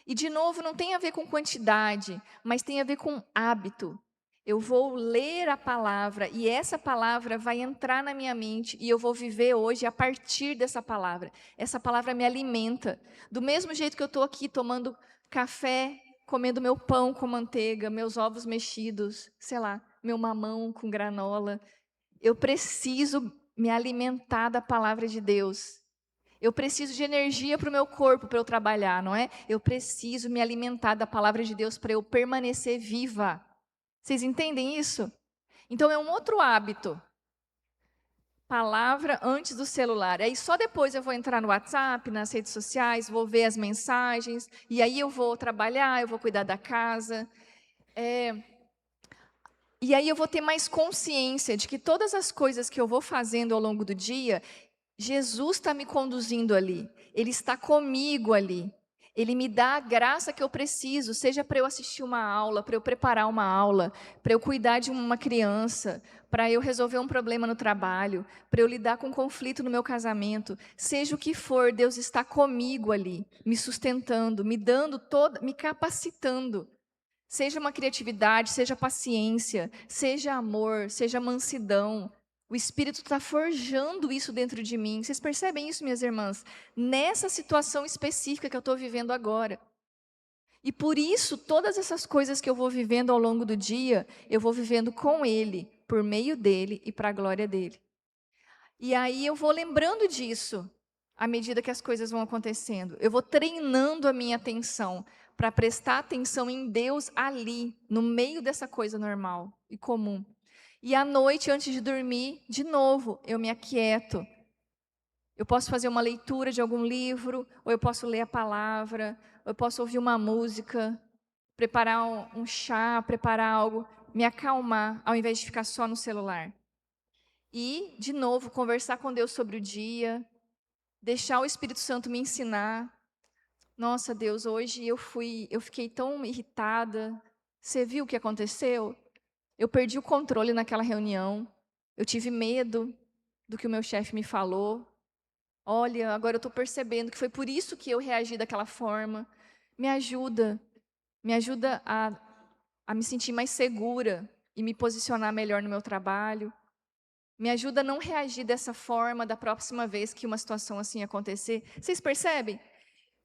E, de novo, não tem a ver com quantidade, mas tem a ver com hábito. Eu vou ler a palavra e essa palavra vai entrar na minha mente e eu vou viver hoje a partir dessa palavra. Essa palavra me alimenta. Do mesmo jeito que eu estou aqui tomando café, comendo meu pão com manteiga, meus ovos mexidos, sei lá, meu mamão com granola. Eu preciso me alimentar da palavra de Deus. Eu preciso de energia para o meu corpo para eu trabalhar, não é? Eu preciso me alimentar da palavra de Deus para eu permanecer viva. Vocês entendem isso? Então é um outro hábito. Palavra antes do celular. Aí só depois eu vou entrar no WhatsApp, nas redes sociais, vou ver as mensagens, e aí eu vou trabalhar, eu vou cuidar da casa. E aí eu vou ter mais consciência de que todas as coisas que eu vou fazendo ao longo do dia, Jesus está me conduzindo ali. Ele está comigo ali. Ele me dá a graça que eu preciso, seja para eu assistir uma aula, para eu preparar uma aula, para eu cuidar de uma criança, para eu resolver um problema no trabalho, para eu lidar com um conflito no meu casamento. Seja o que for, Deus está comigo ali, me sustentando, me dando me capacitando. Seja uma criatividade, seja paciência, seja amor, seja mansidão. O Espírito está forjando isso dentro de mim. Vocês percebem isso, minhas irmãs? Nessa situação específica que eu estou vivendo agora. E por isso, todas essas coisas que eu vou vivendo ao longo do dia, eu vou vivendo com Ele, por meio dEle e para a glória dEle. E aí eu vou lembrando disso à medida que as coisas vão acontecendo. Eu vou treinando a minha atenção para prestar atenção em Deus ali, no meio dessa coisa normal e comum. E à noite, antes de dormir, de novo, eu me aquieto. Eu posso fazer uma leitura de algum livro, ou eu posso ler a palavra, ou eu posso ouvir uma música, preparar um chá, preparar algo, me acalmar, ao invés de ficar só no celular. E, de novo, conversar com Deus sobre o dia, deixar o Espírito Santo me ensinar. Nossa, Deus, hoje eu fiquei tão irritada. Você viu o que aconteceu? Eu perdi o controle naquela reunião. Eu tive medo do que o meu chefe me falou. Olha, agora eu estou percebendo que foi por isso que eu reagi daquela forma. Me ajuda a me sentir mais segura e me posicionar melhor no meu trabalho. Me ajuda a não reagir dessa forma da próxima vez que uma situação assim acontecer. Vocês percebem?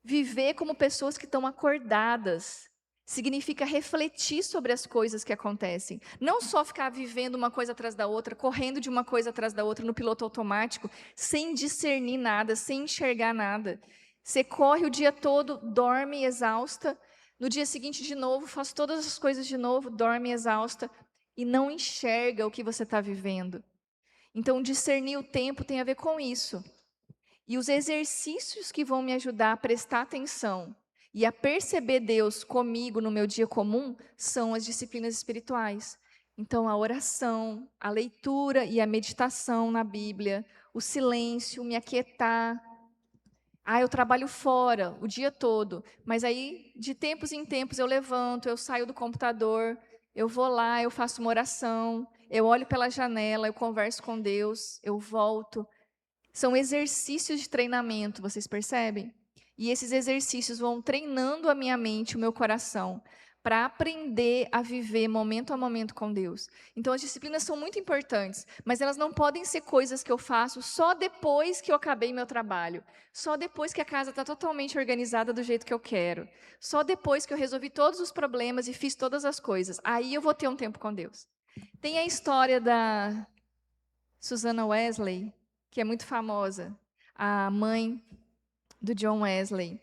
Viver como pessoas que estão acordadas significa refletir sobre as coisas que acontecem. Não só ficar vivendo uma coisa atrás da outra, correndo de uma coisa atrás da outra no piloto automático, sem discernir nada, sem enxergar nada. Você corre o dia todo, dorme exausta, no dia seguinte de novo, faz todas as coisas de novo, dorme exausta e não enxerga o que você está vivendo. Então, discernir o tempo tem a ver com isso. E os exercícios que vão me ajudar a prestar atenção e a perceber Deus comigo no meu dia comum são as disciplinas espirituais. Então, a oração, a leitura e a meditação na Bíblia, o silêncio, me aquietar. Eu trabalho fora o dia todo, mas aí, de tempos em tempos, eu levanto, eu saio do computador, eu vou lá, eu faço uma oração, eu olho pela janela, eu converso com Deus, eu volto. São exercícios de treinamento, vocês percebem? E esses exercícios vão treinando a minha mente, o meu coração, para aprender a viver momento a momento com Deus. Então, as disciplinas são muito importantes, mas elas não podem ser coisas que eu faço só depois que eu acabei meu trabalho, só depois que a casa está totalmente organizada do jeito que eu quero, só depois que eu resolvi todos os problemas e fiz todas as coisas. Aí eu vou ter um tempo com Deus. Tem a história da Susanna Wesley, que é muito famosa, a mãe do John Wesley,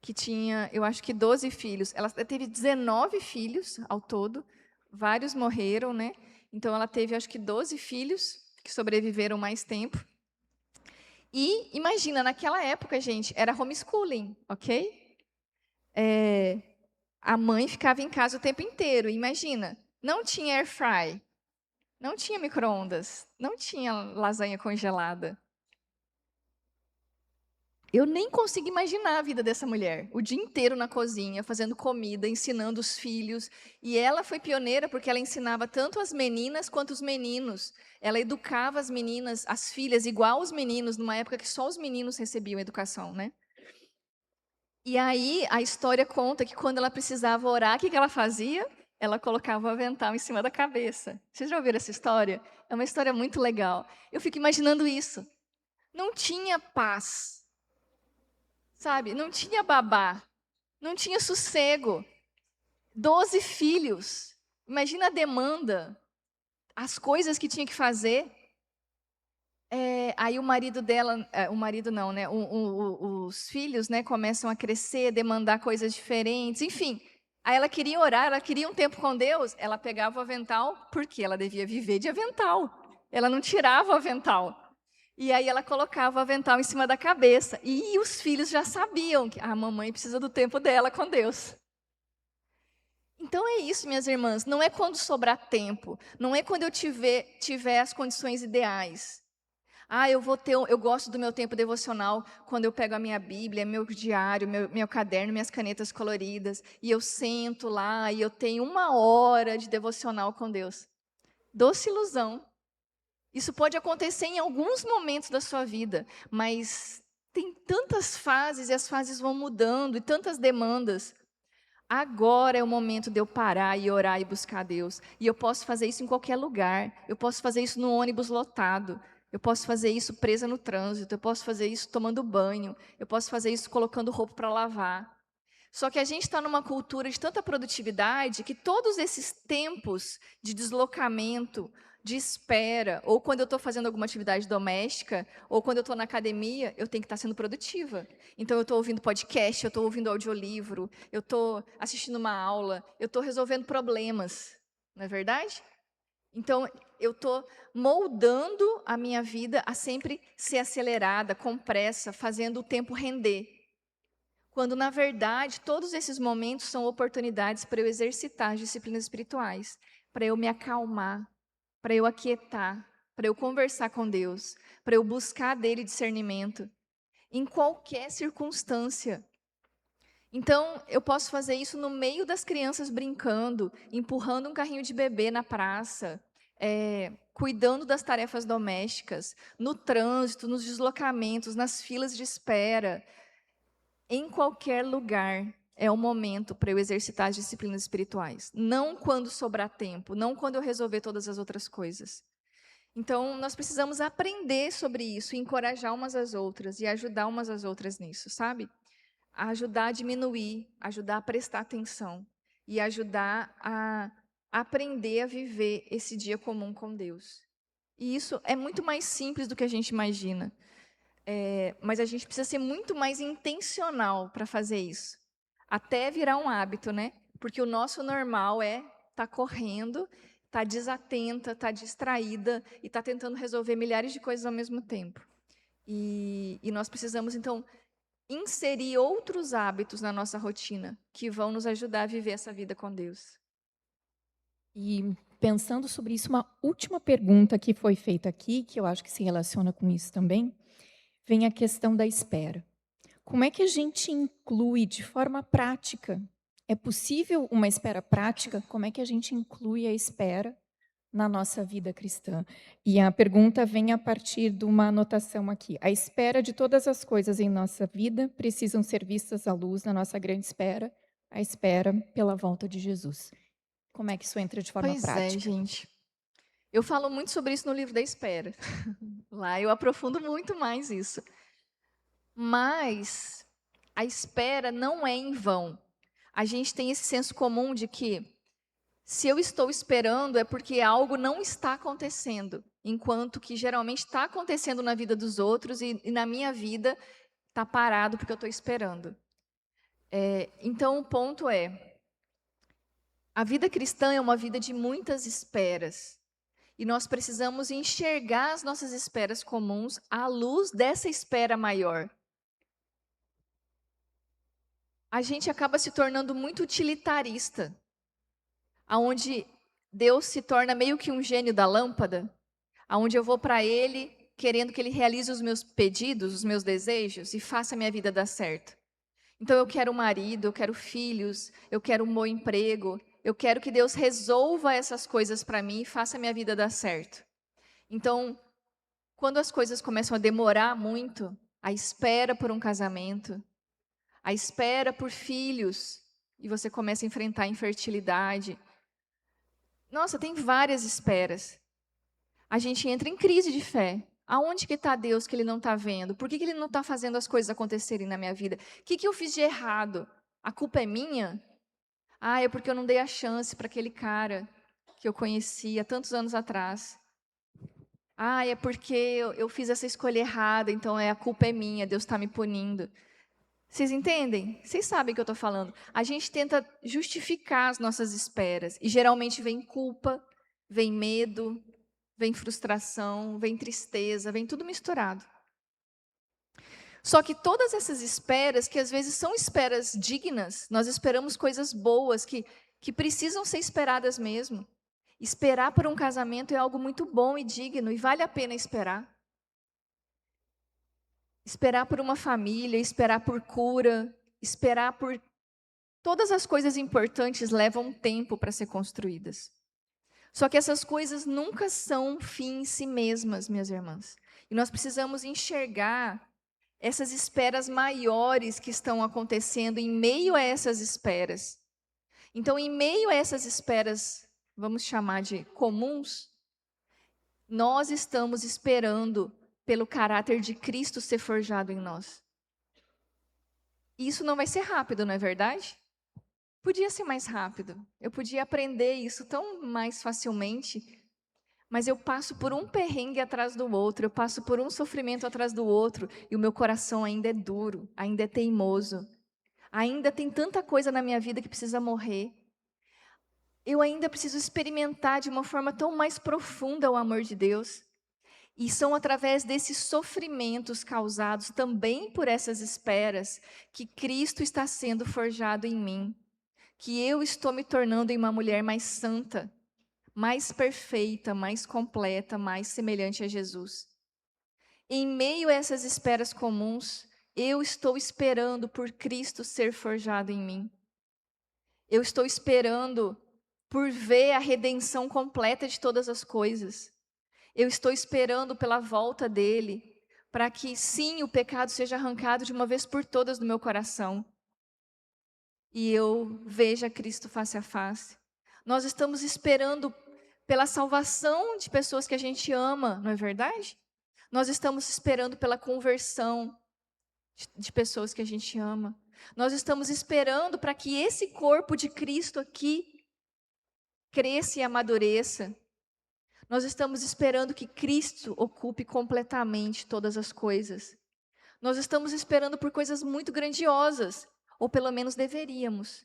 que tinha, eu acho que 12 filhos. Ela teve 19 filhos ao todo, vários morreram, né? Então, ela teve, acho que 12 filhos, que sobreviveram mais tempo. E, imagina, naquela época, gente, era homeschooling, ok? A mãe ficava em casa o tempo inteiro. Imagina, não tinha air fry, não tinha micro-ondas, não tinha lasanha congelada. Eu nem consigo imaginar a vida dessa mulher. O dia inteiro na cozinha, fazendo comida, ensinando os filhos. E ela foi pioneira porque ela ensinava tanto as meninas quanto os meninos. Ela educava as meninas, as filhas, igual os meninos, numa época que só os meninos recebiam educação, né? E aí a história conta que quando ela precisava orar, o que ela fazia? Ela colocava o avental em cima da cabeça. Vocês já ouviram essa história? É uma história muito legal. Eu fico imaginando isso. Não tinha paz. Sabe, não tinha babá, não tinha sossego. 12 filhos. Imagina a demanda, as coisas que tinha que fazer. Aí o marido dela, o marido não, né? Os filhos, né, começam a crescer, demandar coisas diferentes, enfim. Aí ela queria orar, ela queria um tempo com Deus, ela pegava o avental, porque ela devia viver de avental. Ela não tirava o avental. E aí ela colocava o avental em cima da cabeça. E os filhos já sabiam que a mamãe precisa do tempo dela com Deus. Então é isso, minhas irmãs. Não é quando sobrar tempo. Não é quando eu tiver as condições ideais. Eu gosto do meu tempo devocional quando eu pego a minha Bíblia, meu diário, meu caderno, minhas canetas coloridas. E eu sento lá e eu tenho 1 hora de devocional com Deus. Doce ilusão. Isso pode acontecer em alguns momentos da sua vida, mas tem tantas fases e as fases vão mudando e tantas demandas. Agora é o momento de eu parar e orar e buscar Deus. E eu posso fazer isso em qualquer lugar. Eu posso fazer isso no ônibus lotado. Eu posso fazer isso presa no trânsito. Eu posso fazer isso tomando banho. Eu posso fazer isso colocando roupa para lavar. Só que a gente está numa cultura de tanta produtividade que todos esses tempos de deslocamento, de espera, ou quando eu estou fazendo alguma atividade doméstica, ou quando eu estou na academia, eu tenho que estar sendo produtiva. Então, eu estou ouvindo podcast, eu estou ouvindo audiolivro, eu estou assistindo uma aula, eu estou resolvendo problemas, não é verdade? Então, eu estou moldando a minha vida a sempre ser acelerada, com pressa, fazendo o tempo render. Quando, na verdade, todos esses momentos são oportunidades para eu exercitar as disciplinas espirituais, para eu me acalmar, para eu aquietar, para eu conversar com Deus, para eu buscar dele discernimento, em qualquer circunstância. Então, eu posso fazer isso no meio das crianças brincando, empurrando um carrinho de bebê na praça, cuidando das tarefas domésticas, no trânsito, nos deslocamentos, nas filas de espera. Em qualquer lugar é o momento para eu exercitar as disciplinas espirituais. Não quando sobrar tempo, não quando eu resolver todas as outras coisas. Então, nós precisamos aprender sobre isso, encorajar umas às outras e ajudar umas às outras nisso, sabe? A ajudar a diminuir, ajudar a prestar atenção e ajudar a aprender a viver esse dia comum com Deus. E isso é muito mais simples do que a gente imagina. Mas a gente precisa ser muito mais intencional para fazer isso. Até virar um hábito, né? Porque o nosso normal é estar correndo, estar desatenta, estar distraída e estar tentando resolver milhares de coisas ao mesmo tempo. E nós precisamos, então, inserir outros hábitos na nossa rotina que vão nos ajudar a viver essa vida com Deus. E pensando sobre isso, uma última pergunta que foi feita aqui, que eu acho que se relaciona com isso também, vem a questão da espera. Como é que a gente inclui de forma prática? É possível uma espera prática? Como é que a gente inclui a espera na nossa vida cristã? E a pergunta vem a partir de uma anotação aqui. A espera de todas as coisas em nossa vida precisam ser vistas à luz da nossa grande espera, a espera pela volta de Jesus. Como é que isso entra de forma Pois é, prática? gente. Eu falo muito sobre isso no livro da espera. Lá eu aprofundo muito mais isso. Mas a espera não é em vão. A gente tem esse senso comum de que se eu estou esperando é porque algo não está acontecendo, enquanto que geralmente está acontecendo na vida dos outros e na minha vida está parado porque eu estou esperando. Então o ponto é, a vida cristã é uma vida de muitas esperas. E nós precisamos enxergar as nossas esperas comuns à luz dessa espera maior. A gente acaba se tornando muito utilitarista, aonde Deus se torna meio que um gênio da lâmpada, aonde eu vou para Ele querendo que Ele realize os meus pedidos, os meus desejos e faça a minha vida dar certo. Então eu quero um marido, eu quero filhos, eu quero um bom emprego, eu quero que Deus resolva essas coisas para mim e faça a minha vida dar certo. Então, quando as coisas começam a demorar muito, a espera por um casamento, a espera por filhos, e você começa a enfrentar a infertilidade. Nossa, tem várias esperas. A gente entra em crise de fé. Aonde que está Deus que Ele não está vendo? Por que Ele não está fazendo as coisas acontecerem na minha vida? O que eu fiz de errado? A culpa é minha? Ah, é porque eu não dei a chance para aquele cara que eu conhecia tantos anos atrás. Ah, é porque eu fiz essa escolha errada, então a culpa é minha, Deus está me punindo. Vocês entendem? Vocês sabem o que eu estou falando. A gente tenta justificar as nossas esperas. E geralmente vem culpa, vem medo, vem frustração, vem tristeza, vem tudo misturado. Só que todas essas esperas, que às vezes são esperas dignas, nós esperamos coisas boas que precisam ser esperadas mesmo. Esperar por um casamento é algo muito bom e digno, e vale a pena esperar. Esperar por uma família, esperar por cura, esperar por... Todas as coisas importantes levam tempo para ser construídas. Só que essas coisas nunca são um fim em si mesmas, minhas irmãs. E nós precisamos enxergar essas esperas maiores que estão acontecendo em meio a essas esperas. Então, em meio a essas esperas, vamos chamar de comuns, nós estamos esperando pelo caráter de Cristo ser forjado em nós. E isso não vai ser rápido, não é verdade? Podia ser mais rápido. Eu podia aprender isso tão mais facilmente. Mas eu passo por um perrengue atrás do outro, eu passo por um sofrimento atrás do outro, e o meu coração ainda é duro, ainda é teimoso. Ainda tem tanta coisa na minha vida que precisa morrer. Eu ainda preciso experimentar de uma forma tão mais profunda o amor de Deus. E são através desses sofrimentos causados também por essas esperas que Cristo está sendo forjado em mim, que eu estou me tornando em uma mulher mais santa, mais perfeita, mais completa, mais semelhante a Jesus. Em meio a essas esperas comuns, eu estou esperando por Cristo ser forjado em mim. Eu estou esperando por ver a redenção completa de todas as coisas. Eu estou esperando pela volta dele, para que sim, o pecado seja arrancado de uma vez por todas do meu coração. E eu veja Cristo face a face. Nós estamos esperando pela salvação de pessoas que a gente ama, não é verdade? Nós estamos esperando pela conversão de pessoas que a gente ama. Nós estamos esperando para que esse corpo de Cristo aqui cresça e amadureça. Nós estamos esperando que Cristo ocupe completamente todas as coisas. Nós estamos esperando por coisas muito grandiosas, ou pelo menos deveríamos.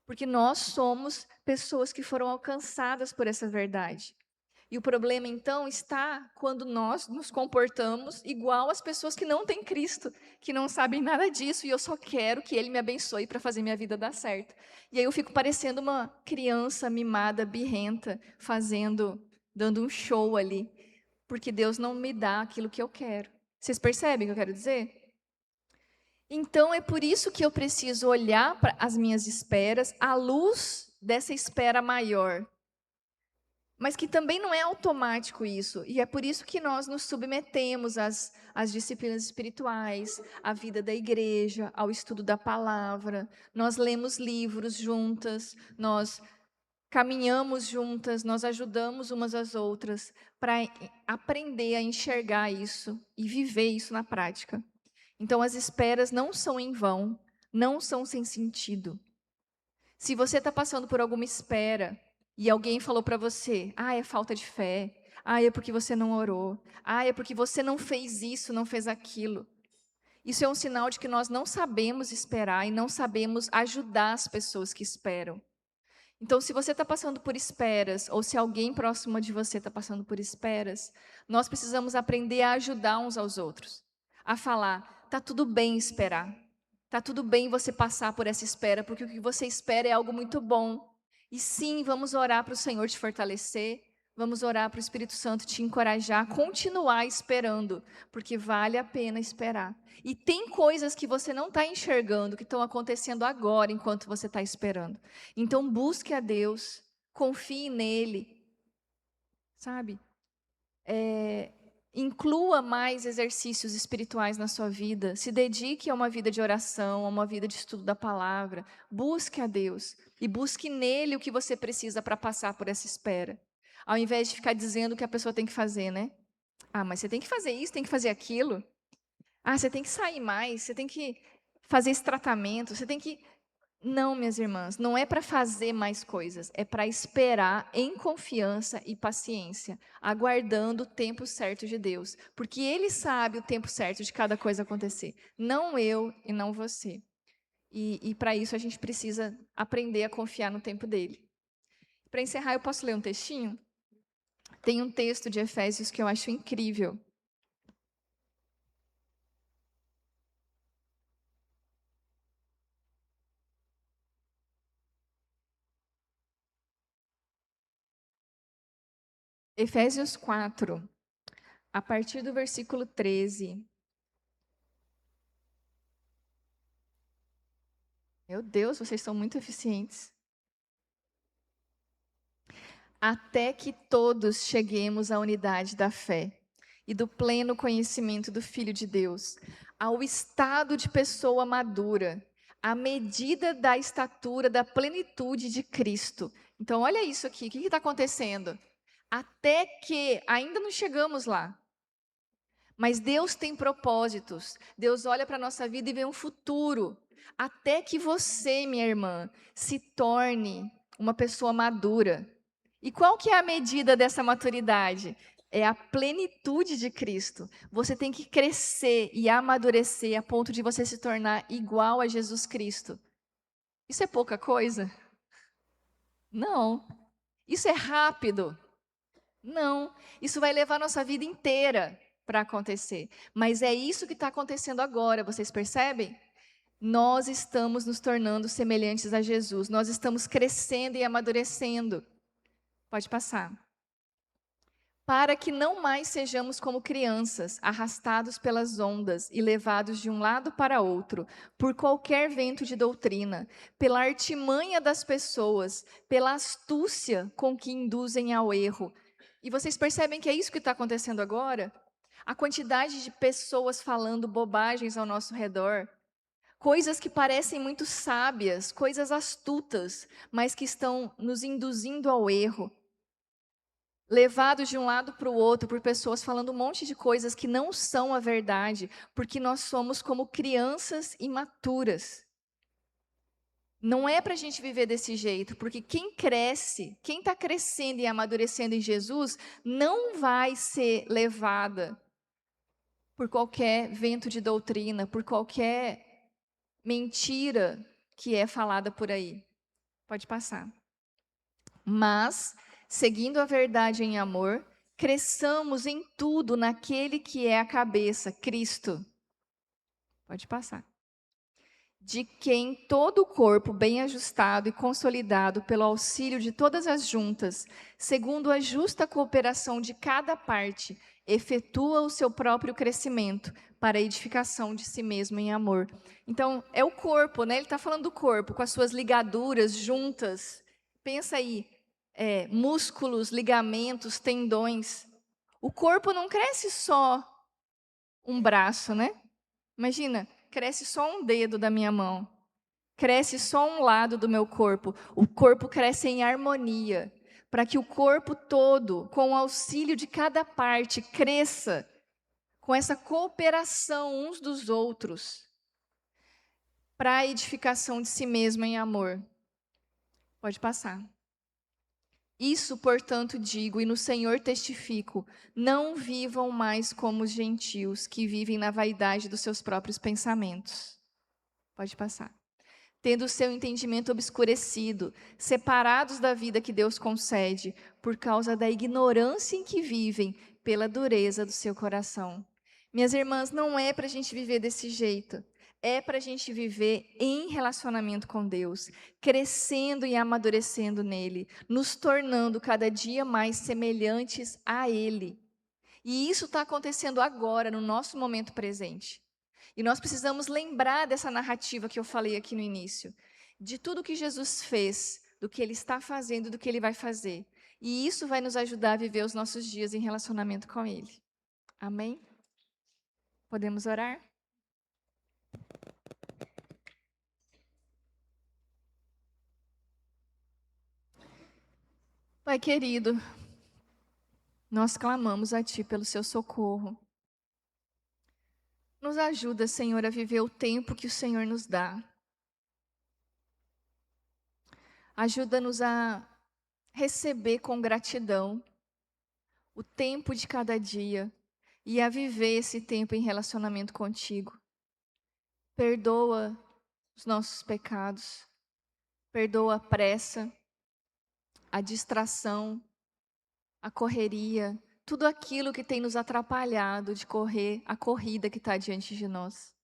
Porque nós somos pessoas que foram alcançadas por essa verdade. E o problema, então, está quando nós nos comportamos igual às pessoas que não têm Cristo, que não sabem nada disso, e eu só quero que Ele me abençoe para fazer minha vida dar certo. E aí eu fico parecendo uma criança mimada, birrenta, dando um show ali, porque Deus não me dá aquilo que eu quero. Vocês percebem o que eu quero dizer? Então, é por isso que eu preciso olhar para as minhas esperas à luz dessa espera maior. Mas que também não é automático isso. E é por isso que nós nos submetemos às disciplinas espirituais, à vida da igreja, ao estudo da palavra. Nós lemos livros juntas, nós caminhamos juntas, nós ajudamos umas às outras para aprender a enxergar isso e viver isso na prática. Então, as esperas não são em vão, não são sem sentido. Se você está passando por alguma espera e alguém falou para você, é falta de fé, é porque você não orou, é porque você não fez isso, não fez aquilo. Isso é um sinal de que nós não sabemos esperar e não sabemos ajudar as pessoas que esperam. Então, se você está passando por esperas, ou se alguém próximo de você está passando por esperas, nós precisamos aprender a ajudar uns aos outros. A falar, está tudo bem esperar. Está tudo bem você passar por essa espera, porque o que você espera é algo muito bom. E sim, vamos orar para o Senhor te fortalecer, vamos orar para o Espírito Santo te encorajar a continuar esperando, porque vale a pena esperar. E tem coisas que você não está enxergando, que estão acontecendo agora, enquanto você está esperando. Então, busque a Deus, confie nele, sabe? Inclua mais exercícios espirituais na sua vida, se dedique a uma vida de oração, a uma vida de estudo da palavra, busque a Deus e busque nele o que você precisa para passar por essa espera, ao invés de ficar dizendo o que a pessoa tem que fazer, né? Mas você tem que fazer isso, tem que fazer aquilo. Você tem que sair mais, você tem que fazer esse tratamento, você tem que... Não, minhas irmãs, não é para fazer mais coisas, é para esperar em confiança e paciência, aguardando o tempo certo de Deus, porque Ele sabe o tempo certo de cada coisa acontecer, não eu e não você. E para isso a gente precisa aprender a confiar no tempo dele. Para encerrar, eu posso ler um textinho? Tem um texto de Efésios que eu acho incrível. Efésios 4, a partir do versículo 13. Meu Deus, vocês são muito eficientes. Até que todos cheguemos à unidade da fé e do pleno conhecimento do Filho de Deus, ao estado de pessoa madura, à medida da estatura da plenitude de Cristo. Então, olha isso aqui, o que está acontecendo? Até que, ainda não chegamos lá, mas Deus tem propósitos, Deus olha para a nossa vida e vê um futuro, até que você, minha irmã, se torne uma pessoa madura. E qual que é a medida dessa maturidade? É a plenitude de Cristo. Você tem que crescer e amadurecer a ponto de você se tornar igual a Jesus Cristo. Isso é pouca coisa? Não. Isso é rápido? Não. Isso vai levar nossa vida inteira para acontecer. Mas é isso que está acontecendo agora, vocês percebem? Nós estamos nos tornando semelhantes a Jesus. Nós estamos crescendo e amadurecendo. Pode passar. Para que não mais sejamos como crianças, arrastados pelas ondas e levados de um lado para outro, por qualquer vento de doutrina, pela artimanha das pessoas, pela astúcia com que induzem ao erro. E vocês percebem que é isso que está acontecendo agora? A quantidade de pessoas falando bobagens ao nosso redor, coisas que parecem muito sábias, coisas astutas, mas que estão nos induzindo ao erro. Levados de um lado para o outro por pessoas falando um monte de coisas que não são a verdade, porque nós somos como crianças imaturas. Não é para a gente viver desse jeito, porque quem cresce, quem está crescendo e amadurecendo em Jesus, não vai ser levada por qualquer vento de doutrina, por qualquer mentira que é falada por aí. Pode passar. Mas, seguindo a verdade em amor, cresçamos em tudo naquele que é a cabeça, Cristo. Pode passar. De quem todo o corpo, bem ajustado e consolidado pelo auxílio de todas as juntas, segundo a justa cooperação de cada parte, efetua o seu próprio crescimento para a edificação de si mesmo em amor. Então, é o corpo, né? Ele está falando do corpo, com as suas ligaduras juntas. Pensa aí, músculos, ligamentos, tendões. O corpo não cresce só um braço, né? Imagina, cresce só um dedo da minha mão. Cresce só um lado do meu corpo. O corpo cresce em harmonia, para que o corpo todo, com o auxílio de cada parte, cresça com essa cooperação uns dos outros, para a edificação de si mesmo em amor. Pode passar. Isso, portanto, digo, e no Senhor testifico, não vivam mais como os gentios, que vivem na vaidade dos seus próprios pensamentos. Pode passar. Tendo o seu entendimento obscurecido, separados da vida que Deus concede, por causa da ignorância em que vivem, pela dureza do seu coração. Minhas irmãs, não é para a gente viver desse jeito. É para a gente viver em relacionamento com Deus, crescendo e amadurecendo nele, nos tornando cada dia mais semelhantes a Ele. E isso está acontecendo agora, no nosso momento presente. E nós precisamos lembrar dessa narrativa que eu falei aqui no início, de tudo que Jesus fez, do que Ele está fazendo, do que Ele vai fazer. E isso vai nos ajudar a viver os nossos dias em relacionamento com Ele. Amém? Podemos orar? Pai querido, nós clamamos a Ti pelo Seu socorro. Nos ajuda, Senhor, a viver o tempo que o Senhor nos dá. Ajuda-nos a receber com gratidão o tempo de cada dia e a viver esse tempo em relacionamento contigo. Perdoa os nossos pecados, perdoa a pressa, a distração, a correria, tudo aquilo que tem nos atrapalhado de correr a corrida que está diante de nós.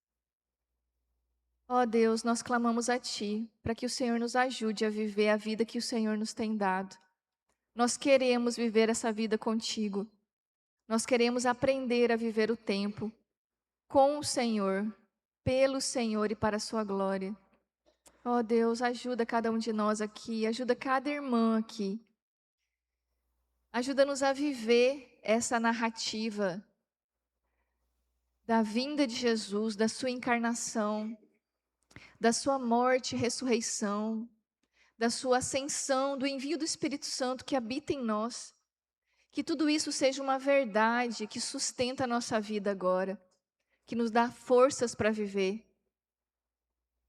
Ó Deus, nós clamamos a Ti para que o Senhor nos ajude a viver a vida que o Senhor nos tem dado. Nós queremos viver essa vida contigo. Nós queremos aprender a viver o tempo com o Senhor, pelo Senhor e para a sua glória. Ó Deus, ajuda cada um de nós aqui, ajuda cada irmã aqui. Ajuda-nos a viver essa narrativa da vinda de Jesus, da sua encarnação, da sua morte e ressurreição, da sua ascensão, do envio do Espírito Santo que habita em nós. Que tudo isso seja uma verdade que sustenta a nossa vida agora, que nos dá forças para viver,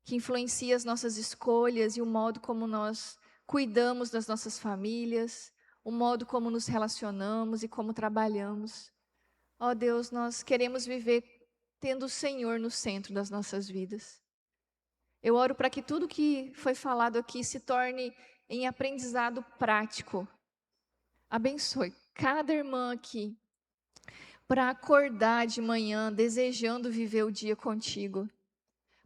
que influencia as nossas escolhas e o modo como nós cuidamos das nossas famílias, o modo como nos relacionamos e como trabalhamos. Ó Deus, nós queremos viver tendo o Senhor no centro das nossas vidas. Eu oro para que tudo que foi falado aqui se torne em aprendizado prático. Abençoe cada irmã aqui para acordar de manhã desejando viver o dia contigo,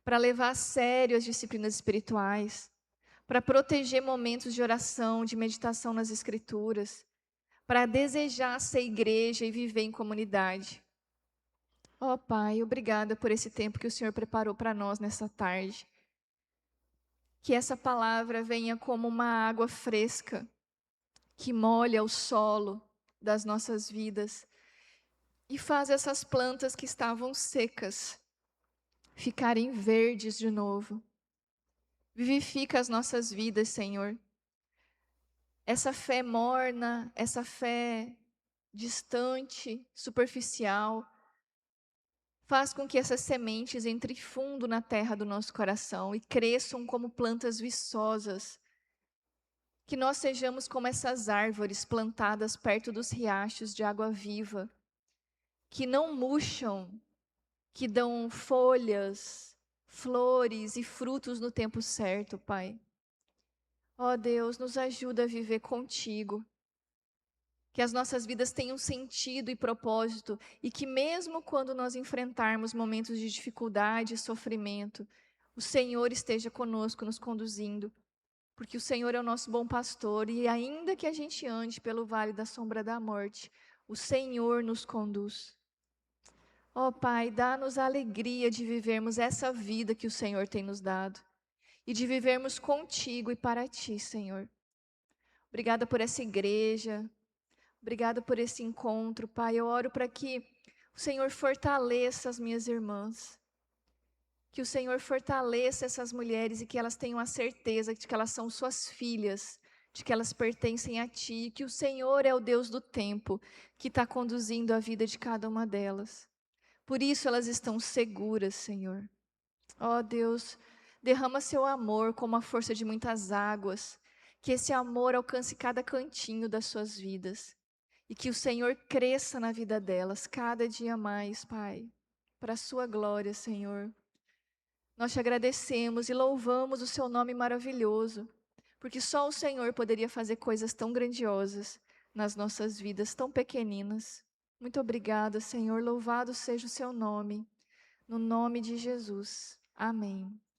para levar a sério as disciplinas espirituais, para proteger momentos de oração, de meditação nas Escrituras, para desejar ser igreja e viver em comunidade. Ó Pai, obrigada por esse tempo que o Senhor preparou para nós nessa tarde. Que essa palavra venha como uma água fresca, que molha o solo das nossas vidas e faz essas plantas que estavam secas ficarem verdes de novo. Vivifica as nossas vidas, Senhor. Essa fé morna, essa fé distante, superficial, faz com que essas sementes entrem fundo na terra do nosso coração e cresçam como plantas viçosas. Que nós sejamos como essas árvores plantadas perto dos riachos de água viva, que não murcham, que dão folhas, flores e frutos no tempo certo, Pai. Ó Deus, nos ajuda a viver contigo. Que as nossas vidas tenham sentido e propósito e que mesmo quando nós enfrentarmos momentos de dificuldade e sofrimento, o Senhor esteja conosco, nos conduzindo, porque o Senhor é o nosso bom pastor e ainda que a gente ande pelo vale da sombra da morte, o Senhor nos conduz. Ó Pai, dá-nos a alegria de vivermos essa vida que o Senhor tem nos dado e de vivermos contigo e para ti, Senhor. Obrigada por essa igreja. Obrigada por esse encontro, Pai. Eu oro para que o Senhor fortaleça as minhas irmãs. Que o Senhor fortaleça essas mulheres e que elas tenham a certeza de que elas são suas filhas, de que elas pertencem a Ti, que o Senhor é o Deus do tempo, que está conduzindo a vida de cada uma delas. Por isso elas estão seguras, Senhor. Ó Deus, derrama Seu amor como a força de muitas águas, que esse amor alcance cada cantinho das suas vidas. E que o Senhor cresça na vida delas cada dia mais, Pai, para a sua glória, Senhor. Nós te agradecemos e louvamos o seu nome maravilhoso, porque só o Senhor poderia fazer coisas tão grandiosas nas nossas vidas, tão pequeninas. Muito obrigada, Senhor, louvado seja o seu nome, no nome de Jesus. Amém.